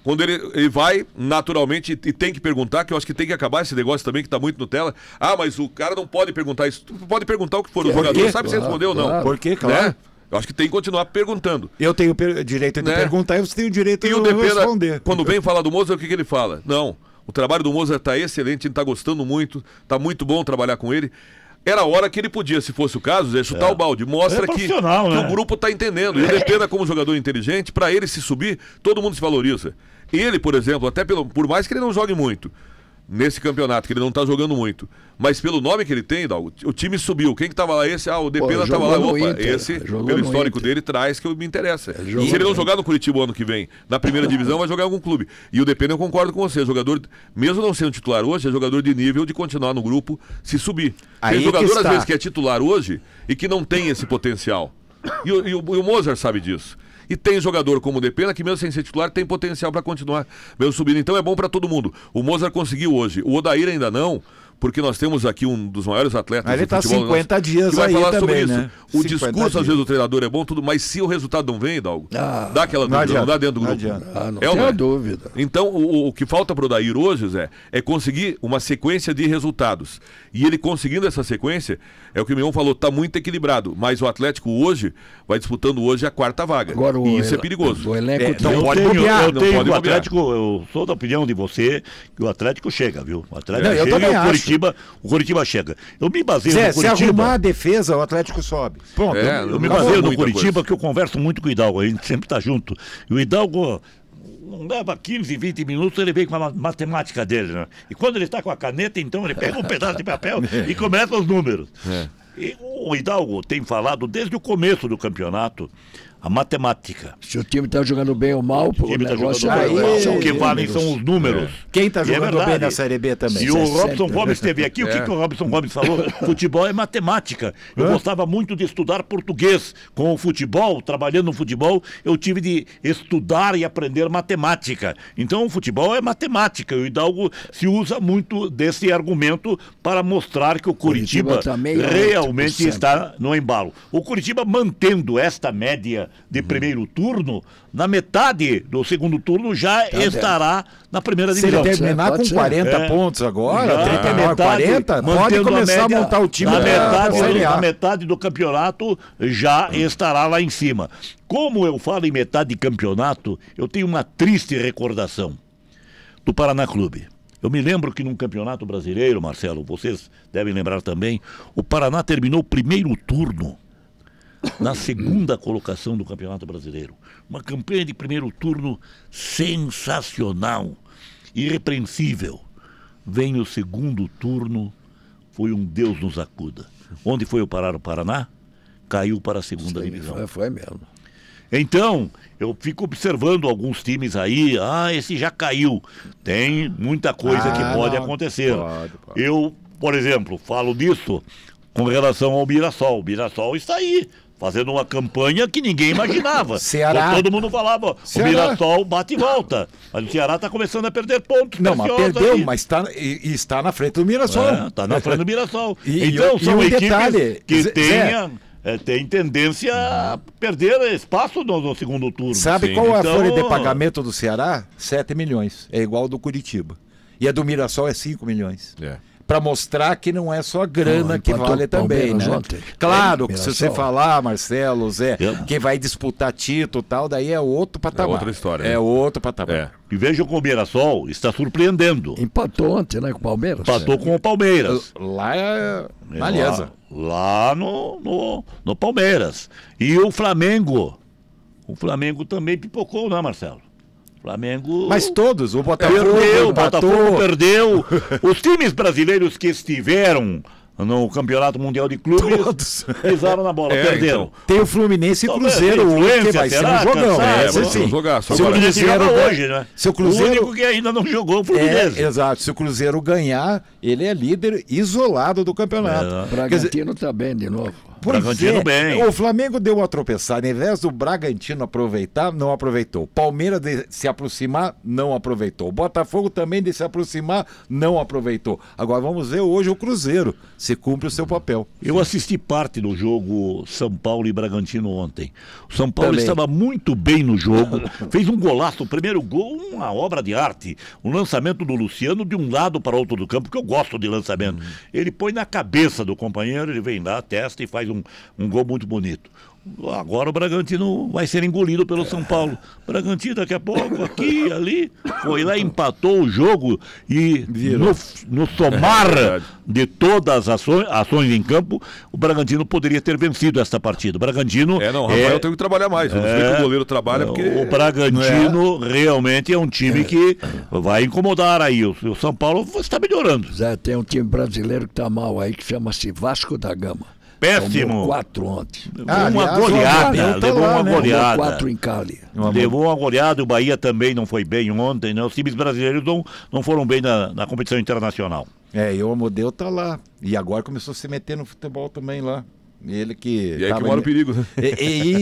Quando ele vai, naturalmente, e tem que perguntar, que eu acho que tem que acabar esse negócio também, que tá muito no tela. Ah, mas o cara não pode perguntar isso. Tu pode perguntar o que for. O jogador quê? sabe se respondeu ou não. Claro. Por quê? Claro. Né? Eu acho que tem que continuar perguntando. Eu tenho direito de Né? perguntar e você tem o direito E o de Depena, responder. quando vem falar do Mozart, o que ele fala? Não, o trabalho do Mozart tá excelente, a gente tá gostando muito, tá muito bom trabalhar com ele. Era a hora que ele podia, se fosse o caso, Zé, chutar o balde. Mostra É que profissional, né? o grupo tá entendendo. E o Depena, como jogador inteligente, para ele se subir, todo mundo se valoriza. Ele, por exemplo, até por mais que ele não jogue muito, nesse campeonato, que ele não está jogando muito. Mas pelo nome que ele tem, Hidalgo, o time subiu. Quem que estava lá? Esse? O Depena estava lá. Opa, Inter, esse, pelo histórico dele, traz que me interessa. Se jogou ele não jogar no Curitiba ano que vem, na primeira divisão, vai jogar em algum clube. E o Depena, eu concordo com você, jogador, mesmo não sendo titular hoje, é jogador de nível de continuar no grupo, se subir. Tem jogador, às vezes, que é titular hoje e que não tem esse potencial. E o Mozart sabe disso. E tem jogador como o Depena que, mesmo sem ser titular, tem potencial para continuar mesmo subindo. Então é bom para todo mundo. O Mozart conseguiu hoje. O Odair ainda não, porque nós temos aqui um dos maiores atletas ele do futebol. Ele está 50 dias que vai aí falar também, sobre isso. Né? O discurso, às vezes, do treinador é bom, tudo, mas se o resultado não vem, Hidalgo, dá aquela dúvida, não dá dentro do grupo. Não tem dúvida. Então, o que falta para o Odair hoje, Zé, é conseguir uma sequência de resultados. E ele conseguindo essa sequência, é o que o Mion falou, está muito equilibrado. Mas o Atlético hoje vai disputando hoje a 4ª vaga. Agora, e isso é perigoso. O elenco não pode bobear. Eu tenho pode o Atlético, eu sou da opinião de você, que o Atlético chega, viu? O Atlético eu chega também e o Curitiba chega. Eu me baseio no Curitiba. Se arrumar a defesa, o Atlético sobe. Pronto. Eu me baseio no Curitiba, que eu converso muito com o Hidalgo, a gente sempre está junto. E o Hidalgo não leva 15, 20 minutos, ele vem com a matemática dele, né? E quando ele está com a caneta, então ele pega um pedaço de papel e começa os números. E o Hidalgo tem falado desde o começo do campeonato a matemática. Se o time está jogando bem ou mal, o negócio o que valem são os números. Quem está jogando bem na Série B também. E o Robson Gomes esteve aqui, o que o Robson Gomes falou? Futebol é matemática. Eu gostava muito de estudar português. Com o futebol, trabalhando no futebol, eu tive de estudar e aprender matemática. Então o futebol é matemática. O Hidalgo se usa muito desse argumento para mostrar que o Curitiba realmente está no embalo. O Curitiba mantendo esta média de primeiro turno, na metade do segundo turno já estará na primeira divisão. Se ele terminar com 40 pontos agora, 39, 40, pode começar a montar o time na metade do campeonato já estará lá em cima. Como eu falo em metade de campeonato, eu tenho uma triste recordação do Paraná Clube. Eu me lembro que num campeonato brasileiro, Marcelo, vocês devem lembrar também, o Paraná terminou o primeiro turno na segunda colocação do Campeonato Brasileiro. Uma campanha de primeiro turno sensacional, irrepreensível. Vem o segundo turno, foi um Deus nos acuda. Onde foi parar o Paraná? Caiu para a segunda divisão. Foi mesmo. Então, eu fico observando alguns times aí, esse já caiu. Tem muita coisa que pode acontecer. Pode. Eu, por exemplo, falo disso com relação ao Mirassol. O Mirassol está aí, fazendo uma campanha que ninguém imaginava. Ceará. Todo mundo falava, o Mirassol bate e volta. Mas o Ceará está começando a perder pontos. Não, mas perdeu, mas está na frente do Mirassol. Está na frente do Mirassol. E então são equipes detalhe, que tem tendência a perder espaço no segundo turno. Sabe qual é a folha de pagamento do Ceará? 7 milhões. É igual ao do Curitiba. E a do Mirassol é 5 milhões. Para mostrar que não é só grana que vale também, né? Claro, que se você falar, Marcelo, Zé, quem vai disputar título e tal, daí é outro patamar. É outra história. É outro patamar. E vejam que o Mirassol está surpreendendo. Empatou ontem, né, com o Palmeiras. Empatou com o Palmeiras. Lá na Aliança. Lá no Palmeiras. E o Flamengo também pipocou, né, Marcelo? Flamengo. Mas todos, o Botafogo perdeu, o Botafogo perdeu. Os times brasileiros que estiveram no Campeonato Mundial de Clubes todos pisaram na bola, perderam. Então, tem o Fluminense e o Cruzeiro, que vai ser um jogão. Vamos jogar. Se o Cruzeiro hoje, né? Se o Cruzeiro... O único que ainda não jogou o Fluminense. Exato. Se o Cruzeiro ganhar, ele é líder isolado do campeonato. O Bragantino está bem de novo. Bragantino bem. O Flamengo deu uma tropeçada. Em vez do Bragantino aproveitar, não aproveitou. Palmeiras de se aproximar, não aproveitou. Botafogo também de se aproximar, não aproveitou. Agora vamos ver hoje o Cruzeiro, se cumpre o seu papel. Eu assisti parte do jogo São Paulo e Bragantino ontem. O São Paulo estava muito bem no jogo, fez um golaço, o primeiro gol, uma obra de arte. Um lançamento do Luciano de um lado para outro do campo, que eu gosto de lançamento. Ele põe na cabeça do companheiro, ele vem lá, testa e faz um gol muito bonito. Agora o Bragantino vai ser engolido pelo São Paulo. Bragantino daqui a pouco, aqui, ali, foi lá, empatou o jogo e no somar de todas as ações em campo, o Bragantino poderia ter vencido esta partida. O Bragantino... Não, o Rafael tem que trabalhar mais. Vamos ver que o goleiro trabalha porque... O Bragantino realmente é um time que vai incomodar aí. O São Paulo está melhorando. Zé, tem um time brasileiro que está mal aí, que chama-se Vasco da Gama. Péssimo. Tomou 4 ontem. Levou uma goleada. Levou uma goleada. 4 em Cali. Levou uma goleada. O Bahia também não foi bem ontem, né? Os times brasileiros não foram bem na competição internacional. E o Amodeu tá lá. E agora começou a se meter no futebol também lá. Ele que... E aí que mora o perigo, né?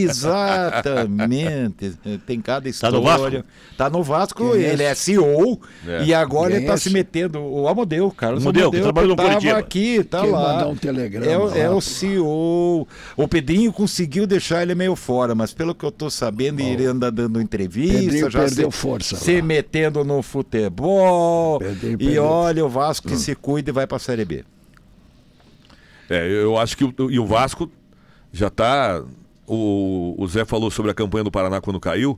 Exatamente. Tem cada história. Tá no Vasco? Tá no Vasco, ele é CEO e agora ele tá se metendo. O Amodeu, Carlos Amodeu, que trabalha no Curitiba. Aqui, tá Quem lá. mandar um telegrama. É o CEO. O Pedrinho conseguiu deixar ele meio fora, mas pelo que eu tô sabendo, ele anda dando entrevista, Pedrinho já perdeu força se lá. Metendo no futebol. Pedrinho E perdeu. olha, o Vasco que se cuida e vai pra Série B. Eu acho que o Vasco já está... O Zé falou sobre a campanha do Paraná quando caiu,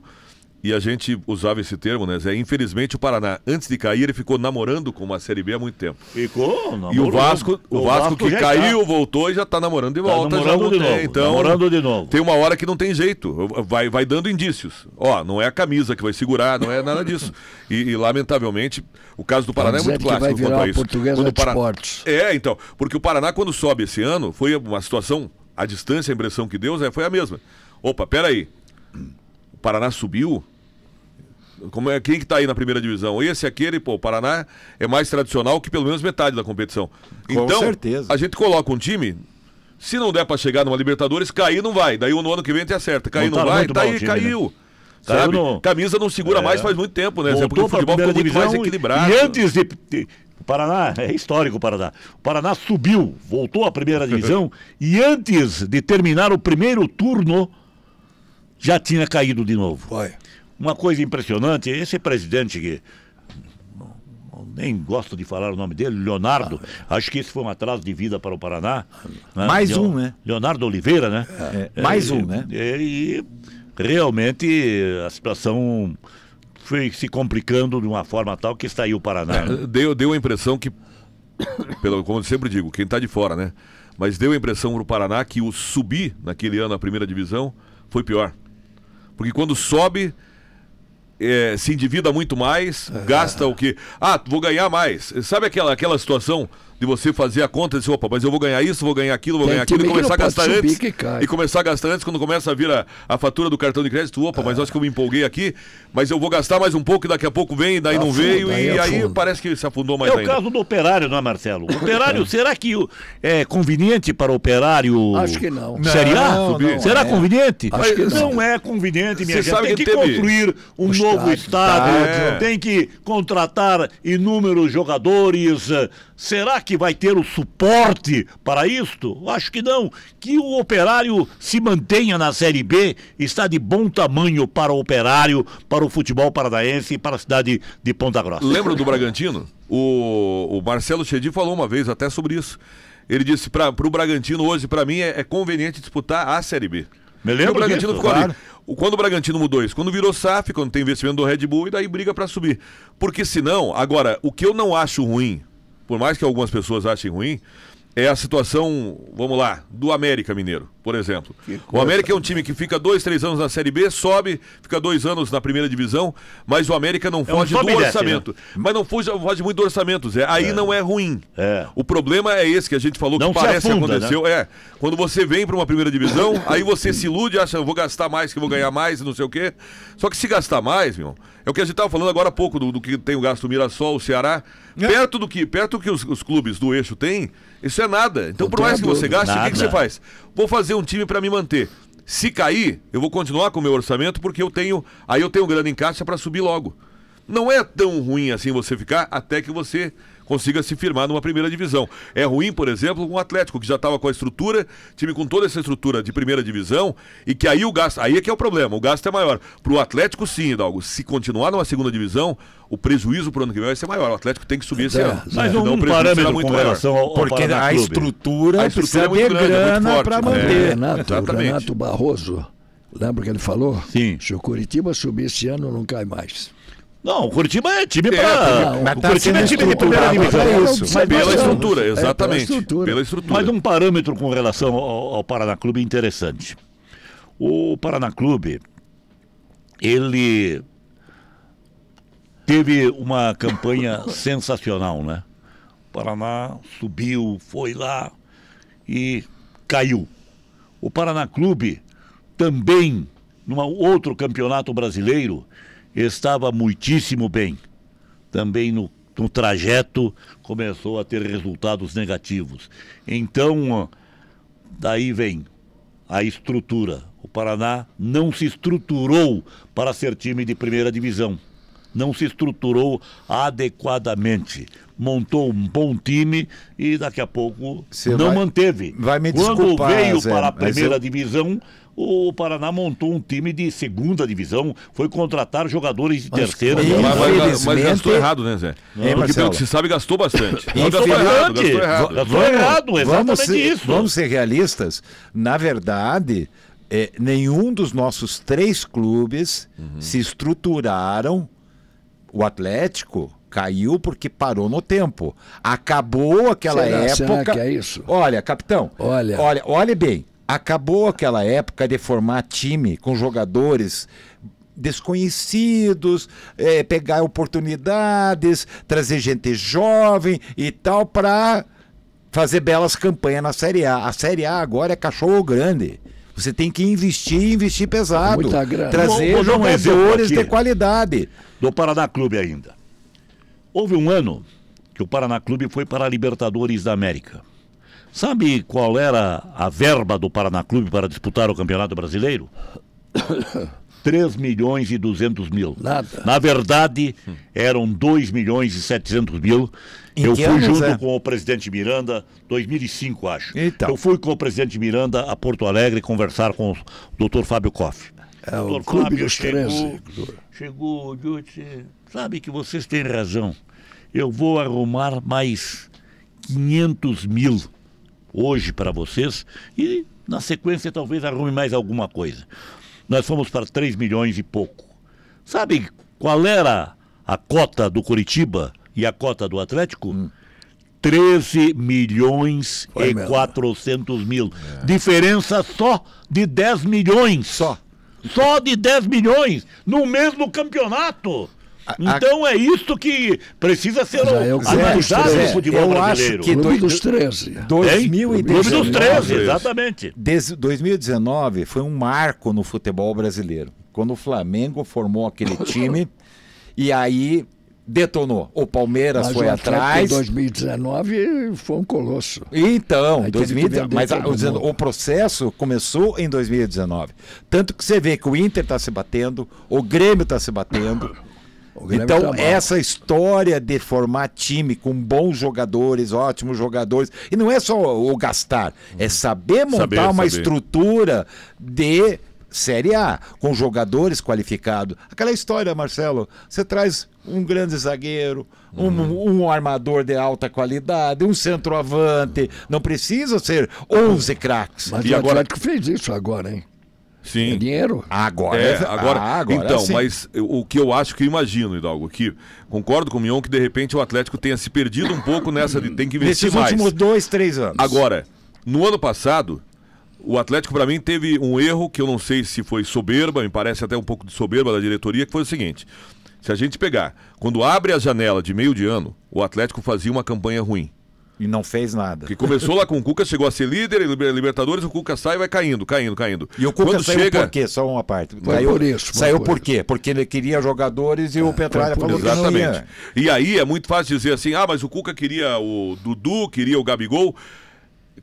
e a gente usava esse termo, né, Zé? Infelizmente o Paraná, antes de cair, ele ficou namorando com uma Série B há muito tempo. Ficou namorando. E o Vasco que já caiu, voltou e já está namorando de volta. namorando de novo, Então, namorando de novo. Tem uma hora que não tem jeito, vai dando indícios. Não é a camisa que vai segurar, não é nada disso. E lamentavelmente, o caso do Paraná é muito clássico quanto a isso. Quando o Esportes. Então, porque o Paraná quando sobe esse ano, foi uma situação, a distância, a impressão que deu, Zé, foi a mesma. Opa, peraí, o Paraná subiu? Quem que tá aí na primeira divisão? Esse, aquele, o Paraná é mais tradicional que pelo menos metade da competição. Com certeza. A gente coloca um time, se não der para chegar numa Libertadores, cair não vai. Daí no ano que vem te acerta. Cair não vai, tá aí, time, caiu. Né? Sabe? Camisa não segura mais faz muito tempo, né? Porque o futebol ficou muito mais equilibrado. E antes o Paraná, é histórico o Paraná. O Paraná subiu, voltou à primeira divisão e antes de terminar o primeiro turno, já tinha caído de novo. Foi. Uma coisa impressionante, esse presidente que nem gosto de falar o nome dele, Leonardo, acho que esse foi um atraso de vida para o Paraná. Né? Mais um, né? Leonardo Oliveira, né? Mais um, né? E realmente a situação foi se complicando de uma forma tal que está aí o Paraná. Deu a impressão que, como eu sempre digo, quem está de fora, né? Mas deu a impressão para o Paraná que o subir naquele ano a primeira divisão foi pior. Porque quando sobe, se endivida muito mais, gasta o quê? Vou ganhar mais. Sabe aquela situação de você fazer a conta e dizer, opa, mas eu vou ganhar isso, vou ganhar aquilo, vou ganhar aquilo, e começar a gastar antes. E começar a gastar antes, quando começa a vir a fatura do cartão de crédito, opa, mas acho que eu me empolguei aqui, mas eu vou gastar mais um pouco e daqui a pouco vem, e daí não veio, e aí parece que se afundou mais ainda. É o caso do Operário, não é, Marcelo? O Operário, será que é conveniente para o Operário? Acho que não. Série A? Não, será conveniente? Acho que não é conveniente, minha gente. Sabe tem que construir um novo estádio, tem que contratar inúmeros jogadores. Será que vai ter o suporte para isto? Acho que não. Que o Operário se mantenha na Série B está de bom tamanho para o Operário, para o futebol paranaense e para a cidade de Ponta Grossa. Lembra do Bragantino? O Marcelo Chedi falou uma vez até sobre isso. Ele disse para o Bragantino hoje, para mim, é conveniente disputar a Série B. Me lembro o Bragantino disso, ficou claro. ali. Quando o Bragantino mudou isso? Quando virou SAF, quando tem investimento do Red Bull, e daí briga para subir. Porque senão, agora, o que eu não acho ruim, por mais que algumas pessoas achem ruim, é a situação, vamos lá, do América Mineiro, por exemplo. O América é um time que fica 2, 3 anos na Série B, sobe, fica 2 anos na primeira divisão, mas o América não foge do orçamento. Né? Mas não foge muito do orçamento, Zé. Aí não é ruim. O problema é esse que a gente falou, que parece que aconteceu. Né? Quando você vem para uma primeira divisão, aí você se ilude, acha, eu vou gastar mais, que eu vou ganhar mais, não sei o quê. Só que se gastar mais, meu, é o que a gente estava falando agora há pouco, do que tem o gasto do Mirassol, o Ceará. Perto do que os clubes do eixo têm, isso é nada. Então, por mais que você gaste, o que você faz? Vou fazer um time para me manter. Se cair, eu vou continuar com o meu orçamento, porque eu tenho grana em caixa para subir logo. Não é tão ruim assim você ficar, até que você consiga se firmar numa primeira divisão. É ruim, por exemplo, um Atlético que já estava com a estrutura, time com toda essa estrutura de primeira divisão, e que aí o gasto, aí é que é o problema, o gasto é maior. Para o Atlético, sim, Hidalgo, se continuar numa segunda divisão, o prejuízo pro ano que vem vai ser maior. O Atlético tem que subir esse ano. Mas Senão um o prejuízo será parâmetro muito com maior. relação ao Porque Paraná a Clube. estrutura A estrutura é precisa muito de grande, é muito grana forte. para É. manter. O Exatamente. Renato Barroso, lembra que ele falou? Sim. Se o Curitiba subir esse ano, não cai mais. Não, o Curitiba é time não, para. mas O tá Curitiba é sendo time de primeira estruturado divisão. para isso. Mas Pela nós- estrutura, pela exatamente. estrutura. Pela estrutura. Mas um parâmetro com relação ao Paraná Clube interessante. O Paraná Clube, ele teve uma campanha sensacional, né? O Paraná subiu, foi lá e caiu. O Paraná Clube também, num outro campeonato brasileiro, estava muitíssimo bem. Também no trajeto começou a ter resultados negativos. Então, daí vem a estrutura. O Paraná não se estruturou para ser time de primeira divisão. Não se estruturou adequadamente. Montou um bom time e daqui a pouco Você não vai- manteve. vai me Quando desculpar, veio Zé, para a mas primeira eu- divisão, o Paraná montou um time de segunda divisão, foi contratar jogadores de terceira. Mas- Mas Infelizmente- gastou errado, né, Zé? Porque Marcelo? pelo que se sabe, gastou bastante. Gastou Gastou errado, bastante. gastou errado. Gastou errado, exatamente isso. Vamos ser realistas. Na verdade, nenhum dos nossos 3 clubes se estruturaram. O Atlético caiu porque parou no tempo. Acabou aquela Será época. que é isso? Olha, capitão. Olha. Olhe bem. Acabou aquela época de formar time com jogadores desconhecidos, pegar oportunidades, trazer gente jovem e tal para fazer belas campanhas na Série A. A Série A agora é cachorro grande. Você tem que investir pesado. Muita grana. Trazer Vou dar um exemplo jogadores aqui. de qualidade. Do Paraná Clube ainda. Houve um ano que o Paraná Clube foi para a Libertadores da América. Sabe qual era a verba do Paraná Clube para disputar o Campeonato Brasileiro? 3.200.000. Nada. Na verdade, eram 2.700.000. Em Eu que fui anos, junto é? com o presidente Miranda, 2005, acho. Então. Eu fui com o presidente Miranda a Porto Alegre conversar com o Dr. Fábio Koff. É o Dr. Clube Fábio dos 13. Chegou, disse, sabe que vocês têm razão. Eu vou arrumar mais 500.000 hoje para vocês e na sequência talvez arrume mais alguma coisa. Nós fomos para 3 milhões e pouco. Sabe qual era a cota do Curitiba e a cota do Atlético? 13 milhões Foi e mesmo. 400 mil. Diferença só de 10 milhões. Só de 10 milhões no mesmo campeonato. Então é isso que precisa ser Mas aí eu- analisado Zé, no futebol eu acho brasileiro. que Clube dos 13. Hein? 2019, Clube dos 13, exatamente. 2019 foi um marco no futebol brasileiro. Quando o Flamengo formou aquele time e aí detonou. O Palmeiras Mas foi o Atlético atrás. em 2019 foi um colosso. Então, Aí teve que 2019, vender mas todo dizendo, mundo. o processo começou em 2019. Tanto que você vê que o Inter está se batendo, o Grêmio está se batendo. O Grêmio Então, tá mal. essa história de formar time com bons jogadores, ótimos jogadores, e não é só o gastar, é saber montar uma saber. estrutura de Série A, com jogadores qualificados. Aquela história, Marcelo, você traz um grande zagueiro, um armador de alta qualidade, um centroavante, não precisa ser 11 craques. Mas E o agora- Atlético fez isso agora, hein? É Sim. dinheiro. Agora, Agora então, sim. mas o que eu acho que eu imagino, Hidalgo, que concordo com o Mion que de repente o Atlético tenha se perdido um pouco nessa de tem que investir Nesses mais. últimos 2-3 anos. Agora, no ano passado, o Atlético para mim teve um erro que eu não sei se foi soberba, me parece até um pouco de soberba da diretoria, que foi o seguinte: se a gente pegar, quando abre a janela de meio de ano, o Atlético fazia uma campanha ruim. E não fez nada. Que começou lá com o Cuca, chegou a ser líder, Libertadores, o Cuca sai e vai caindo. E o Cuca Quando saiu chega... por quê? Só uma parte. Foi Saiu por isso, foi Saiu por por isso. quê? Porque ele queria jogadores e o Petralha foi por falou isso. que não Exatamente. ia. E aí é muito fácil dizer assim, mas o Cuca queria o Dudu, queria o Gabigol.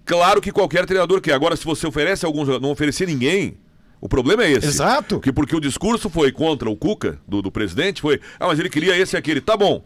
Claro que qualquer treinador quer. Agora, se você oferece algum jogador, não oferecer ninguém, o problema é esse. Exato. Porque o discurso foi contra o Cuca, do presidente, foi, mas ele queria esse e aquele. Tá bom.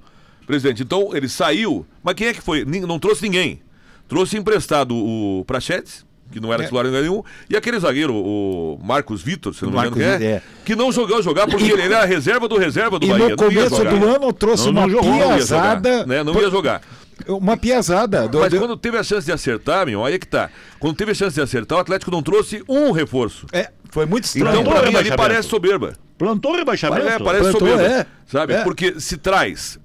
Presidente, então ele saiu, mas quem é que foi? Não trouxe ninguém. Trouxe emprestado o Prachetes, que não era titular em lugar nenhum, e aquele zagueiro, o Marcos Vitor, se não me engano, que não jogou jogar porque ele era a reserva do Bahia. E no começo do ano trouxe uma piazada. Não ia jogar. Uma piazada. Mas quando teve a chance de acertar, aí é que tá. Quando teve a chance de acertar, o Atlético não trouxe um reforço. Foi muito estranho. Então, pra mim, ali parece soberba. Plantou rebaixamento. Parece soberba. Sabe? Porque se traz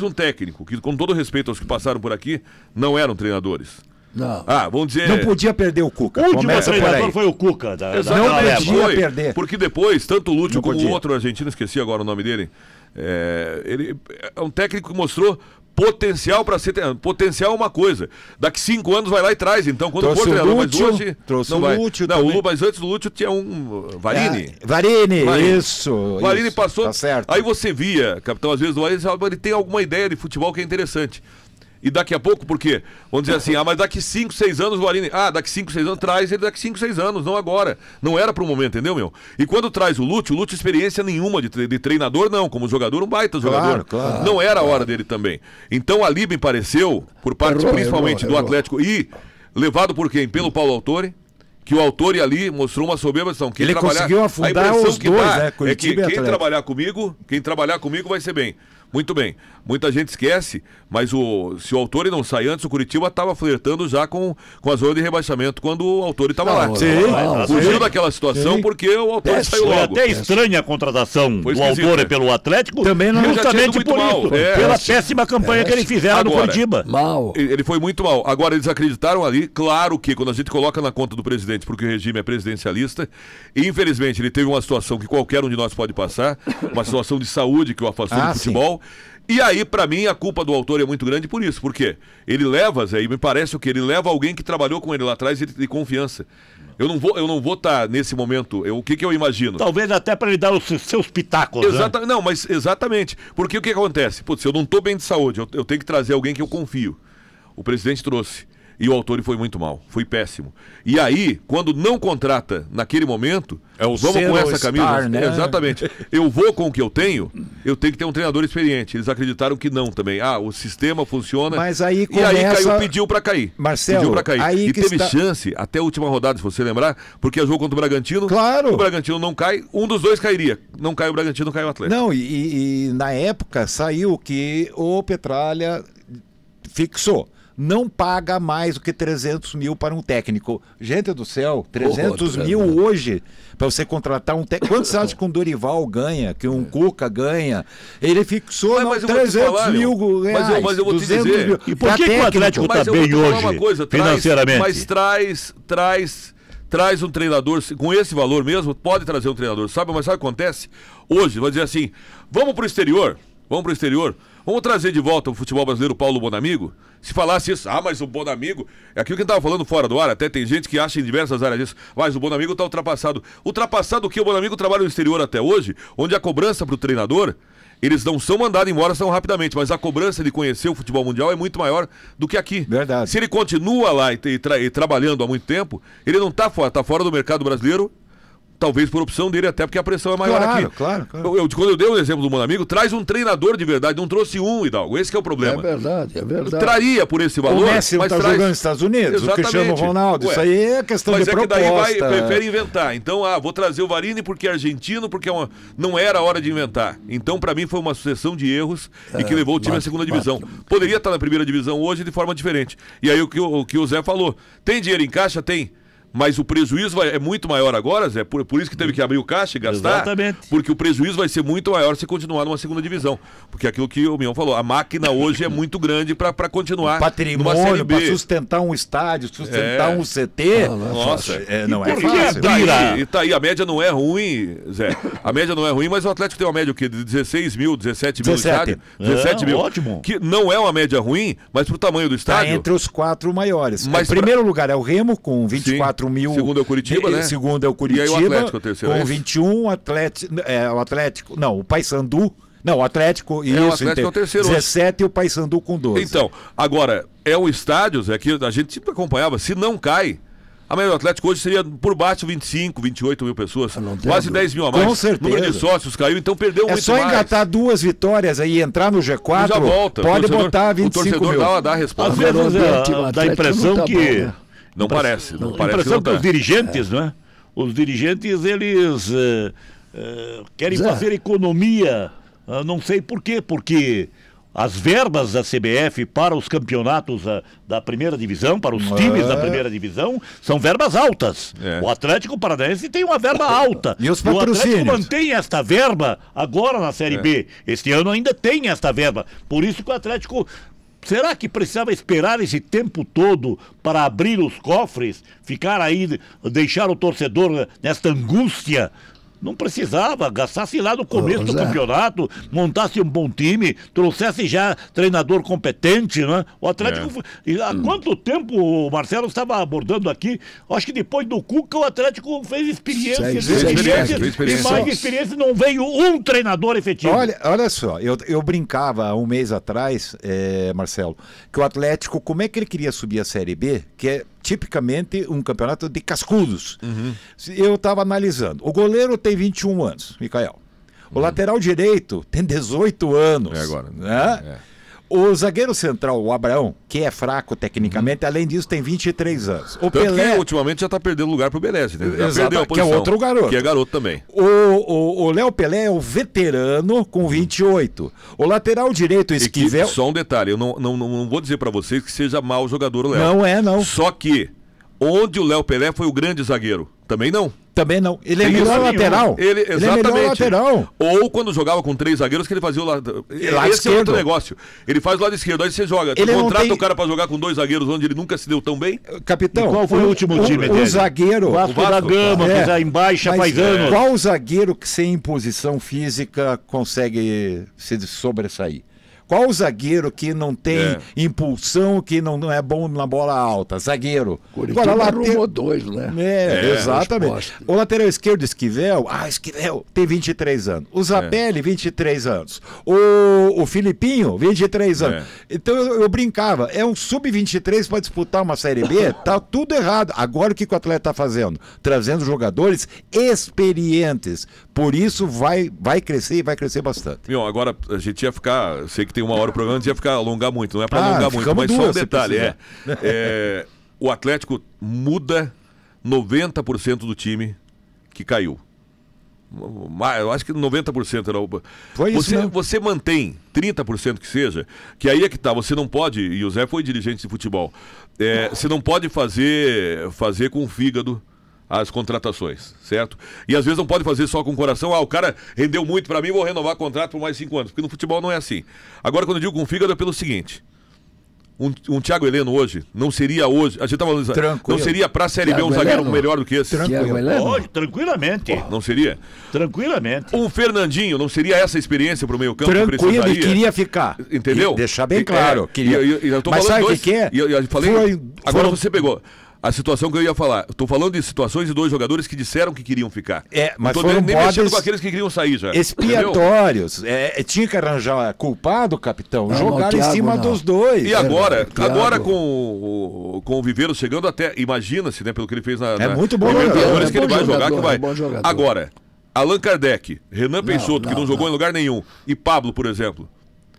um técnico, que com todo respeito aos que passaram por aqui, não eram treinadores. Não. Vamos dizer... Não podia perder o Cuca. O último treinador foi o Cuca. Não podia perder. Porque depois, tanto o Lúcio como o outro argentino, esqueci agora o nome dele, ele é um técnico que mostrou potencial para ser... Potencial é uma coisa. Daqui 5 anos vai lá e traz, então, quando for treinador. Mas hoje não vai. Mas antes do Lúcio tinha um... Varini. Varini, isso. Varini passou... Tá certo. Aí você via, capitão, às vezes do Varini, ele tem alguma ideia de futebol que é interessante. E daqui a pouco, por quê? Vamos dizer assim, mas daqui 5, 6 anos o Varini... daqui 5, 6 anos, traz ele daqui 5, 6 anos, não agora. Não era pro momento, entendeu, meu? E quando traz o Lúcio experiência nenhuma de treinador, não. Como jogador, um baita jogador. Claro, não era a hora dele também. Então ali me pareceu, por parte principalmente do Atlético, e levado por quem? Pelo Paulo Autori, que o Autori ali mostrou uma soberba ação. Ele conseguiu afundar os dois, né? É que quem trabalhar comigo vai ser bem. Muito bem. Muita gente esquece, mas se o Autori não sai antes, o Curitiba estava flertando já com a zona de rebaixamento quando o Autori estava lá. Fugiu daquela situação porque o Autori saiu logo. Foi até estranha a contratação do Autori pelo Atlético, também não justamente por isso, pela péssima campanha que ele fizeram no Curitiba. Mal. Ele foi muito mal. Agora, eles acreditaram ali, claro que quando a gente coloca na conta do presidente, porque o regime é presidencialista, e infelizmente ele teve uma situação que qualquer um de nós pode passar, uma situação de saúde que o afastou do futebol. E aí, pra mim, a culpa do Autori é muito grande por isso. Por quê? Ele leva, Zé, e me parece ele leva alguém que trabalhou com ele lá atrás de confiança. Eu não vou estar nesse momento. O que eu imagino? Talvez até para ele dar os seus pitacos. Né? Não, mas exatamente. Porque o que acontece? Putz, eu não estou bem de saúde, eu tenho que trazer alguém que eu confio. O presidente trouxe. E o Autori foi muito mal, foi péssimo. E aí, quando não contrata naquele momento, vamos com essa camisa. Né? Exatamente. Eu vou com o que eu tenho que ter um treinador experiente. Eles acreditaram que não também. O sistema funciona. Mas aí começa... E aí caiu, pediu pra cair. Marcelo, pediu pra cair. Aí e teve chance até a última rodada, se você lembrar, porque jogo contra o Bragantino. Claro. O Bragantino não cai, um dos dois cairia. Não cai o Bragantino, cai o Atlético. Não, e na época saiu que o Petralha fixou. Não paga mais do que 300 mil para um técnico. Gente do céu, 300 mil hoje para você contratar um técnico. Quanto você acha que um Dorival ganha, que um Cuca ganha? Ele fixou mas 300 mil reais. Mas eu vou te dizer. Mil. E por que o Atlético está bem hoje, financeiramente? Mas traz um treinador, com esse valor mesmo, pode trazer um treinador. Mas sabe o que acontece? Hoje, vai dizer assim, vamos pro exterior, vamos trazer de volta o futebol brasileiro o Paulo Bonamigo? Se falasse isso, mas o Bonamigo, é aquilo que a gente estava falando fora do ar, até tem gente que acha em diversas áreas disso, mas o Bonamigo está ultrapassado. Ultrapassado o que? O Bonamigo trabalha no exterior até hoje, onde a cobrança para o treinador, eles não são mandados embora tão rapidamente, mas a cobrança de conhecer o futebol mundial é muito maior do que aqui. Verdade. Se ele continua lá e trabalhando há muito tempo, ele não está fora do mercado brasileiro, talvez por opção dele, até porque a pressão é maior aqui. Claro. Quando eu dei o exemplo do Bonamigo, traz um treinador de verdade, não trouxe um, Hidalgo. Esse que é o problema. É verdade. Traria por esse valor. O Messi não está jogando nos Estados Unidos, exatamente. O Cristiano Ronaldo, isso aí é questão de proposta. Mas é que daí prefere inventar. Então, vou trazer o Varini porque é argentino, porque não era a hora de inventar. Então, pra mim, foi uma sucessão de erros e que levou o time à segunda divisão. Poderia estar na primeira divisão hoje de forma diferente. E aí o que o Zé falou. Tem dinheiro em caixa? Tem. Mas o prejuízo é muito maior agora, Zé, por isso que teve que abrir o caixa e gastar. Exatamente. Porque o prejuízo vai ser muito maior se continuar numa segunda divisão. Porque aquilo que o Mion falou, a máquina hoje é muito grande para continuar numa Série B. Para sustentar um estádio, sustentar um CT. Nossa, não é fácil. E tá aí, a média não é ruim, Zé. A média não é ruim, mas o Atlético tem uma média o quê? De 16 mil, 17 mil no estádio. 17 mil. Ótimo. Que não é uma média ruim, mas pro tamanho do estádio. Tá entre os 4 maiores. Mas em primeiro lugar é o Remo, com 24 mil. Segundo é o Curitiba, né? Segundo é o Curitiba. E aí o Atlético é o terceiro. Com 21, o Atlético. Não, o Paysandu. Não, o Atlético. O Atlético é o terceiro. 17 e o Paysandu com 12. Então, agora, é um estádio, Zé, que a gente sempre acompanhava. Se não cai, A média do Atlético hoje seria por baixo 25, 28 mil pessoas. Quase 10 mil a mais. Com certeza. O número de sócios caiu, então perdeu muito mais. É só engatar 2 vitórias aí, entrar no G4, já volta. pode botar 25 mil. O torcedor dá a resposta. Às vezes dá a impressão que... Não parece. Não A parece impressão que que os dirigentes, né? Os dirigentes, eles querem fazer economia, não sei por quê, porque as verbas da CBF para os campeonatos da primeira divisão, para os times da primeira divisão, são verbas altas. O Atlético Paranaense tem uma verba alta. E os o Atlético patrocínios? mantém esta verba agora na Série B. Este ano ainda tem esta verba. Por isso que o Atlético... Será que precisava esperar esse tempo todo para abrir os cofres, ficar aí, deixar o torcedor nesta angústia? Não precisava, gastasse lá no começo do campeonato, montasse um bom time, trouxesse já treinador competente, né? O Atlético, há quanto tempo o Marcelo estava abordando aqui? Acho que depois do Cuca o Atlético fez experiência, e mais experiência, não veio um treinador efetivo. Olha só, eu brincava há um mês atrás, Marcelo, que o Atlético, como é que ele queria subir a Série B, que é tipicamente um campeonato de cascudos. Eu estava analisando. O goleiro tem 21 anos, Micael. O lateral direito tem 18 anos. Agora. Né? O zagueiro central, o Abraão, que é fraco tecnicamente, além disso tem 23 anos. O Tanto Pelé... que ultimamente já está perdendo lugar pro Beleza. Exato, que é outro garoto. Que é garoto também. O Léo Pelé é o veterano com 28. O lateral direito, o Esquivel... Só um detalhe, eu não vou dizer para vocês que seja mau jogador o Léo. Não é, não. Só que onde o Léo Pelé foi o grande zagueiro, também não. Também não. Ele é melhor lateral. Ele é melhor lateral. Ou quando jogava com 3 zagueiros, que ele fazia o lado. Esse é outro negócio. Ele faz o lado esquerdo, aí você joga. Tu contrata o cara pra jogar com 2 zagueiros onde ele nunca se deu tão bem. Capitão, e qual foi o último time dele? O zagueiro. O Vasco da Gama, que já em baixa faz anos. Qual zagueiro que sem imposição física consegue se sobressair? Qual o zagueiro que não tem impulsão, que não é bom na bola alta? Zagueiro. Curitiba arrumou 2, né? Exatamente. O lateral esquerdo, Esquivel, Esquivel tem 23 anos. O Zapelli, 23 anos. O Filipinho, 23 anos. Então eu brincava, é um sub-23 para disputar uma Série B, tá tudo errado. Agora o que o atleta está fazendo? Trazendo jogadores experientes. Por isso vai crescer e vai crescer bastante. Agora a gente ia ficar, sei que tem 1 hora o programa, a gente ia ficar alongar muito, não é para alongar muito, mas só um detalhe, o Atlético muda 90% do time que caiu. Eu acho que 90% era o... Você mantém 30% que seja, que aí é que tá, você não pode, e o Zé foi dirigente de futebol, você não pode fazer com o fígado as contratações, certo? E às vezes não pode fazer só com o coração. O cara rendeu muito pra mim, vou renovar o contrato por mais 5 anos, porque no futebol não é assim. Agora, quando eu digo com o fígado, é pelo seguinte: um Thiago Heleno hoje, não seria hoje, a gente tava falando, não seria pra Série B um zagueiro melhor do que esse? Hoje, tranquilamente. Não seria? Tranquilamente. Um Fernandinho, não seria essa experiência pro meio campo? Tranquilo, ele queria ficar. Entendeu? Deixar bem claro. Queria. Mas sabe o que é? Eu falei, agora você pegou a situação que eu ia falar. Estou falando de situações de 2 jogadores que disseram que queriam ficar. Mas não foram nem mexendo com aqueles que queriam sair já. Expiatórios. Tinha que arranjar culpado, capitão. Jogar em cima dos 2. E agora com o Viveiro chegando até, imagina-se, né, pelo que ele fez na muito bom jogador. Que ele vai jogar, que vai. Agora, Allan Kardec, Renan Peixoto, que não jogou em lugar nenhum, e Pablo, por exemplo.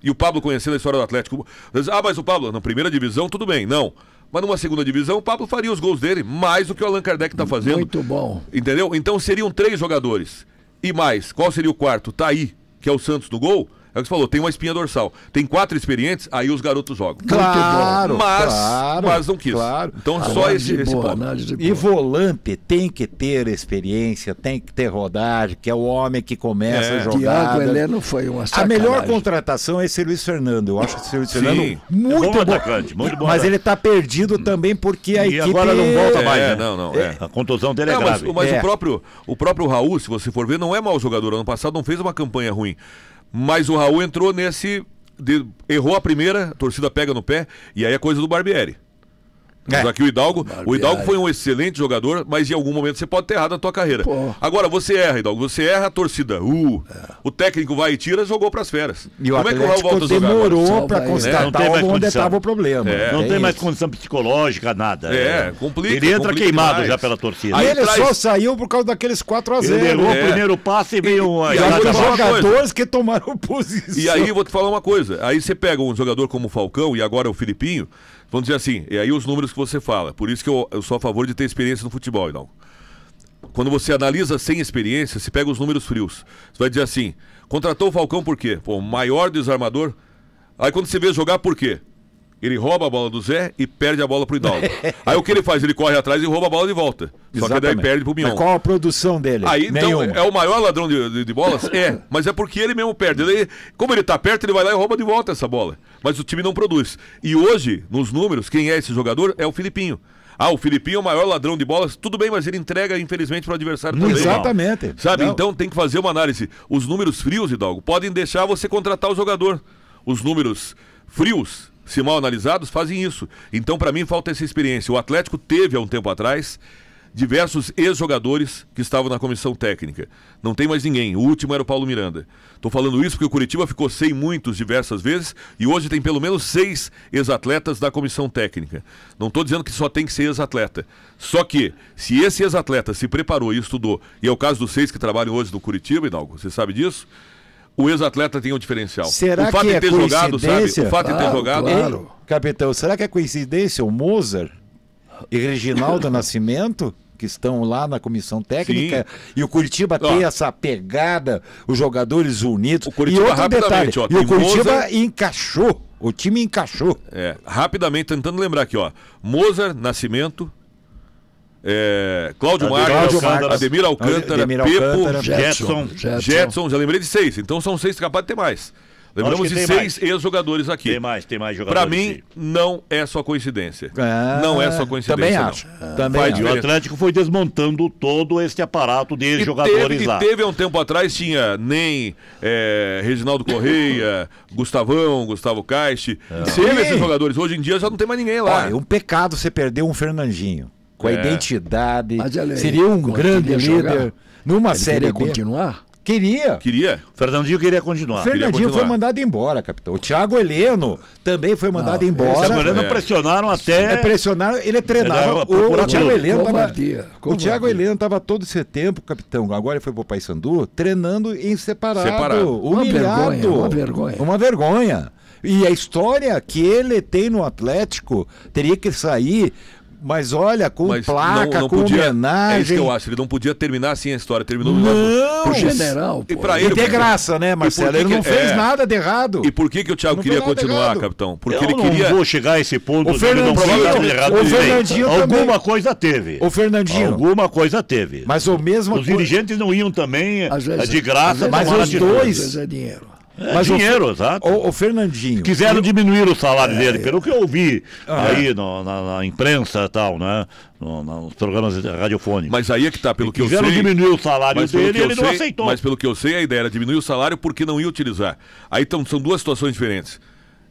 E o Pablo conhecendo a história do Atlético. Mas o Pablo, na primeira divisão, tudo bem. Não. Mas numa segunda divisão, o Pablo faria os gols dele, mais do que o Allan Kardec está fazendo. Muito bom. Entendeu? Então seriam 3 jogadores. E mais, qual seria o quarto? Tá aí, que é o Santos no gol. É o que você falou, tem uma espinha dorsal. Tem 4 experientes, aí os garotos jogam. Claro, mas não quis. Claro. Então só esse ponto. E volante tem que ter experiência, tem que ter rodagem, que é o homem que começa a jogar. Thiago Heleno foi uma sacanagem. A melhor contratação é esse Luiz Fernando. Eu acho esse Luiz Fernando muito bom. Atacante, muito bom. Mas ele está perdido também porque a equipe... agora não volta mais, né? A contusão dele é grave. Mas o próprio Raul, se você for ver, não é mau jogador. Ano passado não fez uma campanha ruim. Mas o Raul entrou errou a primeira, a torcida pega no pé, e aí é coisa do Barbieri. Só que o Hidalgo foi um excelente jogador, mas em algum momento você pode ter errado a tua carreira. Pô. Agora, você erra, Hidalgo. Você erra, a torcida. O técnico vai e tira, jogou pras feras. E o Como é que o Raul Atlético volta a jogar agora? demorou para Salva aí, né? Não tem constatar mais onde condição. estava o problema. Não tem mais isso. condição psicológica, nada. Complica. Ele entra complica queimado demais. já pela torcida. E Aí ele traz- só saiu por causa daqueles 4-0. Ele errou É. o primeiro passe e veio E E aí aí, vou os te falar uma jogadores que tomaram posição. E aí, vou te falar uma coisa. Aí você pega um jogador como o Falcão e agora o Filipinho, vamos dizer assim, e aí os números que você fala. Por isso que eu sou a favor de ter experiência no futebol, Hidalgo. Quando você analisa sem experiência, você pega os números frios. Você vai dizer assim, contratou o Falcão por quê? Pô, maior desarmador. Aí quando você vê jogar, por quê? Ele rouba a bola do Zé e perde a bola pro Hidalgo. Aí o que ele faz? Ele corre atrás e rouba a bola de volta. Só que daí Exatamente. perde pro Mion. Mas qual a produção dele? Aí, então, Nenhuma. é o maior ladrão de bolas? É, mas é porque ele mesmo perde. Como ele tá perto, ele vai lá e rouba de volta essa bola. Mas o time não produz. E hoje, nos números, quem é esse jogador? É o Filipinho. O Filipinho é o maior ladrão de bolas, tudo bem, mas ele entrega, infelizmente, pro adversário também. Exatamente. Sabe? Não. Então tem que fazer uma análise. Os números frios, Hidalgo, podem deixar você contratar o jogador. Os números frios, se mal analisados, fazem isso. Então, para mim, falta essa experiência. O Atlético teve, há um tempo atrás, diversos ex-jogadores que estavam na comissão técnica. Não tem mais ninguém. O último era o Paulo Miranda. Estou falando isso porque o Curitiba ficou sem muitos diversas vezes e hoje tem pelo menos 6 ex-atletas da comissão técnica. Não estou dizendo que só tem que ser ex-atleta. Só que, se esse ex-atleta se preparou e estudou, e é o caso dos 6 que trabalham hoje no Curitiba, Hidalgo, você sabe disso? O ex-atleta tem um diferencial. Será o fato que de é ter jogado, sabe? coincidência? O fato de ter Claro, jogado. claro. Ei, capitão, será que é coincidência o Mozart e Reginaldo Nascimento, que estão lá na comissão técnica, e o Curitiba tem essa pegada, os jogadores unidos. O Curitiba, e outro detalhe, rapidamente, ó, e o tem Curitiba Mozart- encaixou, o time encaixou. Rapidamente, tentando lembrar aqui, ó. Mozart, Nascimento, Cláudio Ademir Marques, Alcântara, Ademir Alcântara, Ademir Pepo, Alcântara, Jetson, já lembrei de 6. Então são 6 capazes de ter mais. Lembramos Acho de que tem 6 ex-jogadores aqui. Tem mais jogadores. Pra mim, não é só coincidência. Não é só coincidência. Também não. acho. Também Faz E o acho. Atlético foi desmontando todo esse aparato de jogadores lá. Teve há um tempo atrás, tinha nem Reginaldo Correia, Gustavo Caixe. Teve esses jogadores. Hoje em dia já não tem mais ninguém lá. Olha, um pecado você perder um Fernandinho. Com a identidade, Mas ele seria um grande queria jogar? líder numa Ele Série queria B. continuar? Queria. Queria? Fernandinho queria continuar. Fernandinho continuar. foi mandado embora, capitão. O Thiago Heleno também foi mandado embora. Os goleiros pressionaram até. Pressionaram, ele treinava. Ele procurava O Thiago Heleno tava, Covardia, o covardia. Thiago Heleno estava todo esse tempo, capitão. Agora ele foi pro Paysandu, treinando em separado. Separado. Humilhado. Uma vergonha. Uma vergonha. E a história que ele tem no Atlético teria que sair. Mas olha, com Mas placa, não com podia, homenagem. É isso que eu acho. Ele não podia terminar assim a história. Terminou Não! Pro general, E pô. pra E ele, tem graça, né, Marcelo? que Ele não que- fez nada de errado. E por que o Thiago Não queria foi nada continuar, errado. capitão? Porque Eu ele não queria. vou chegar a esse ponto. O de ele não Fernandinho- fazer nada de errado. o Tudo bem. Fernandinho Alguma também- coisa teve. O Fernandinho. Alguma coisa teve. Mas o mesmo. Os dirigentes não iam também Às vezes- de graça. às vezes mas tomar os atitude. dois- Às vezes é dinheiro. Mas dinheiro, exato. O Fernandinho. Quiseram diminuir o salário dele, pelo que eu ouvi aí na imprensa e tal, né? Nos programas radiofônicos. Mas aí é que tá, pelo que eu Quiseram sei. diminuir o salário Mas pelo dele que e eu ele não sei- aceitou. Mas pelo que eu sei, a ideia era diminuir o salário porque não ia utilizar. Aí então, são duas situações diferentes.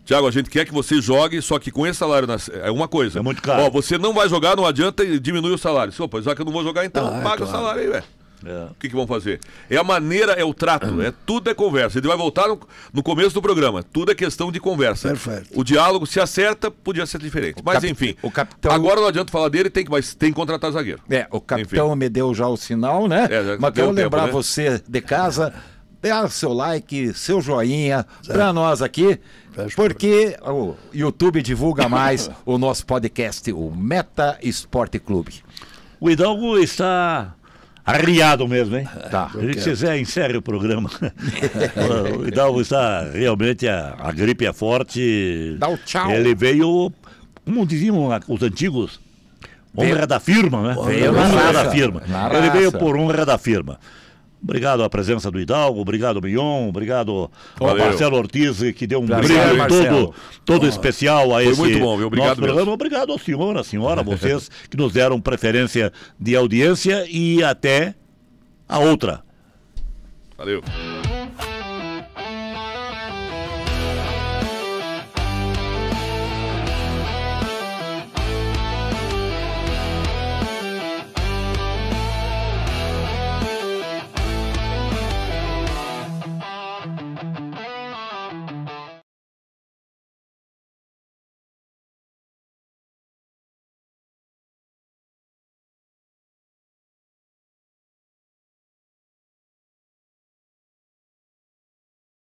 Tiago, a gente quer que você jogue, só que com esse salário é uma coisa. É muito caro. Ó, você não vai jogar, não adianta e diminui o salário. Opa, já que eu não vou jogar, então Ah, é paga o claro. salário aí, velho. É. O que vão fazer? É a maneira, é o trato, tudo é conversa. Ele vai voltar no começo do programa. Tudo é questão de conversa. Perfeito. O diálogo, se acerta, podia ser diferente. Mas enfim, o capitão- agora não adianta falar dele, mas tem que contratar zagueiro. O capitão me deu já o sinal, né? Já Mas deu quero tempo, lembrar né? você de casa, dá seu like, seu joinha pra nós aqui, Fecha porque o YouTube divulga mais o nosso podcast, o Meta Esporte Clube. O Hidalgo está arriado mesmo, hein? Tá. Se ele quiser, encerre o programa. O Hidalgo está realmente, a gripe é forte. Dá o tchau. Ele veio, como diziam os antigos, honra da firma, né? Veio na honra raça, da firma. na Ele veio raça. por honra da firma. Obrigado à presença do Hidalgo, obrigado Mion, obrigado ao Valeu. Marcelo Ortiz, que deu um Prazer, brilho Marcelo. todo especial a esse muito bom, viu? Obrigado nosso programa. mesmo. Obrigado ao senhor, à senhora, vocês que nos deram preferência de audiência e até a outra. Valeu.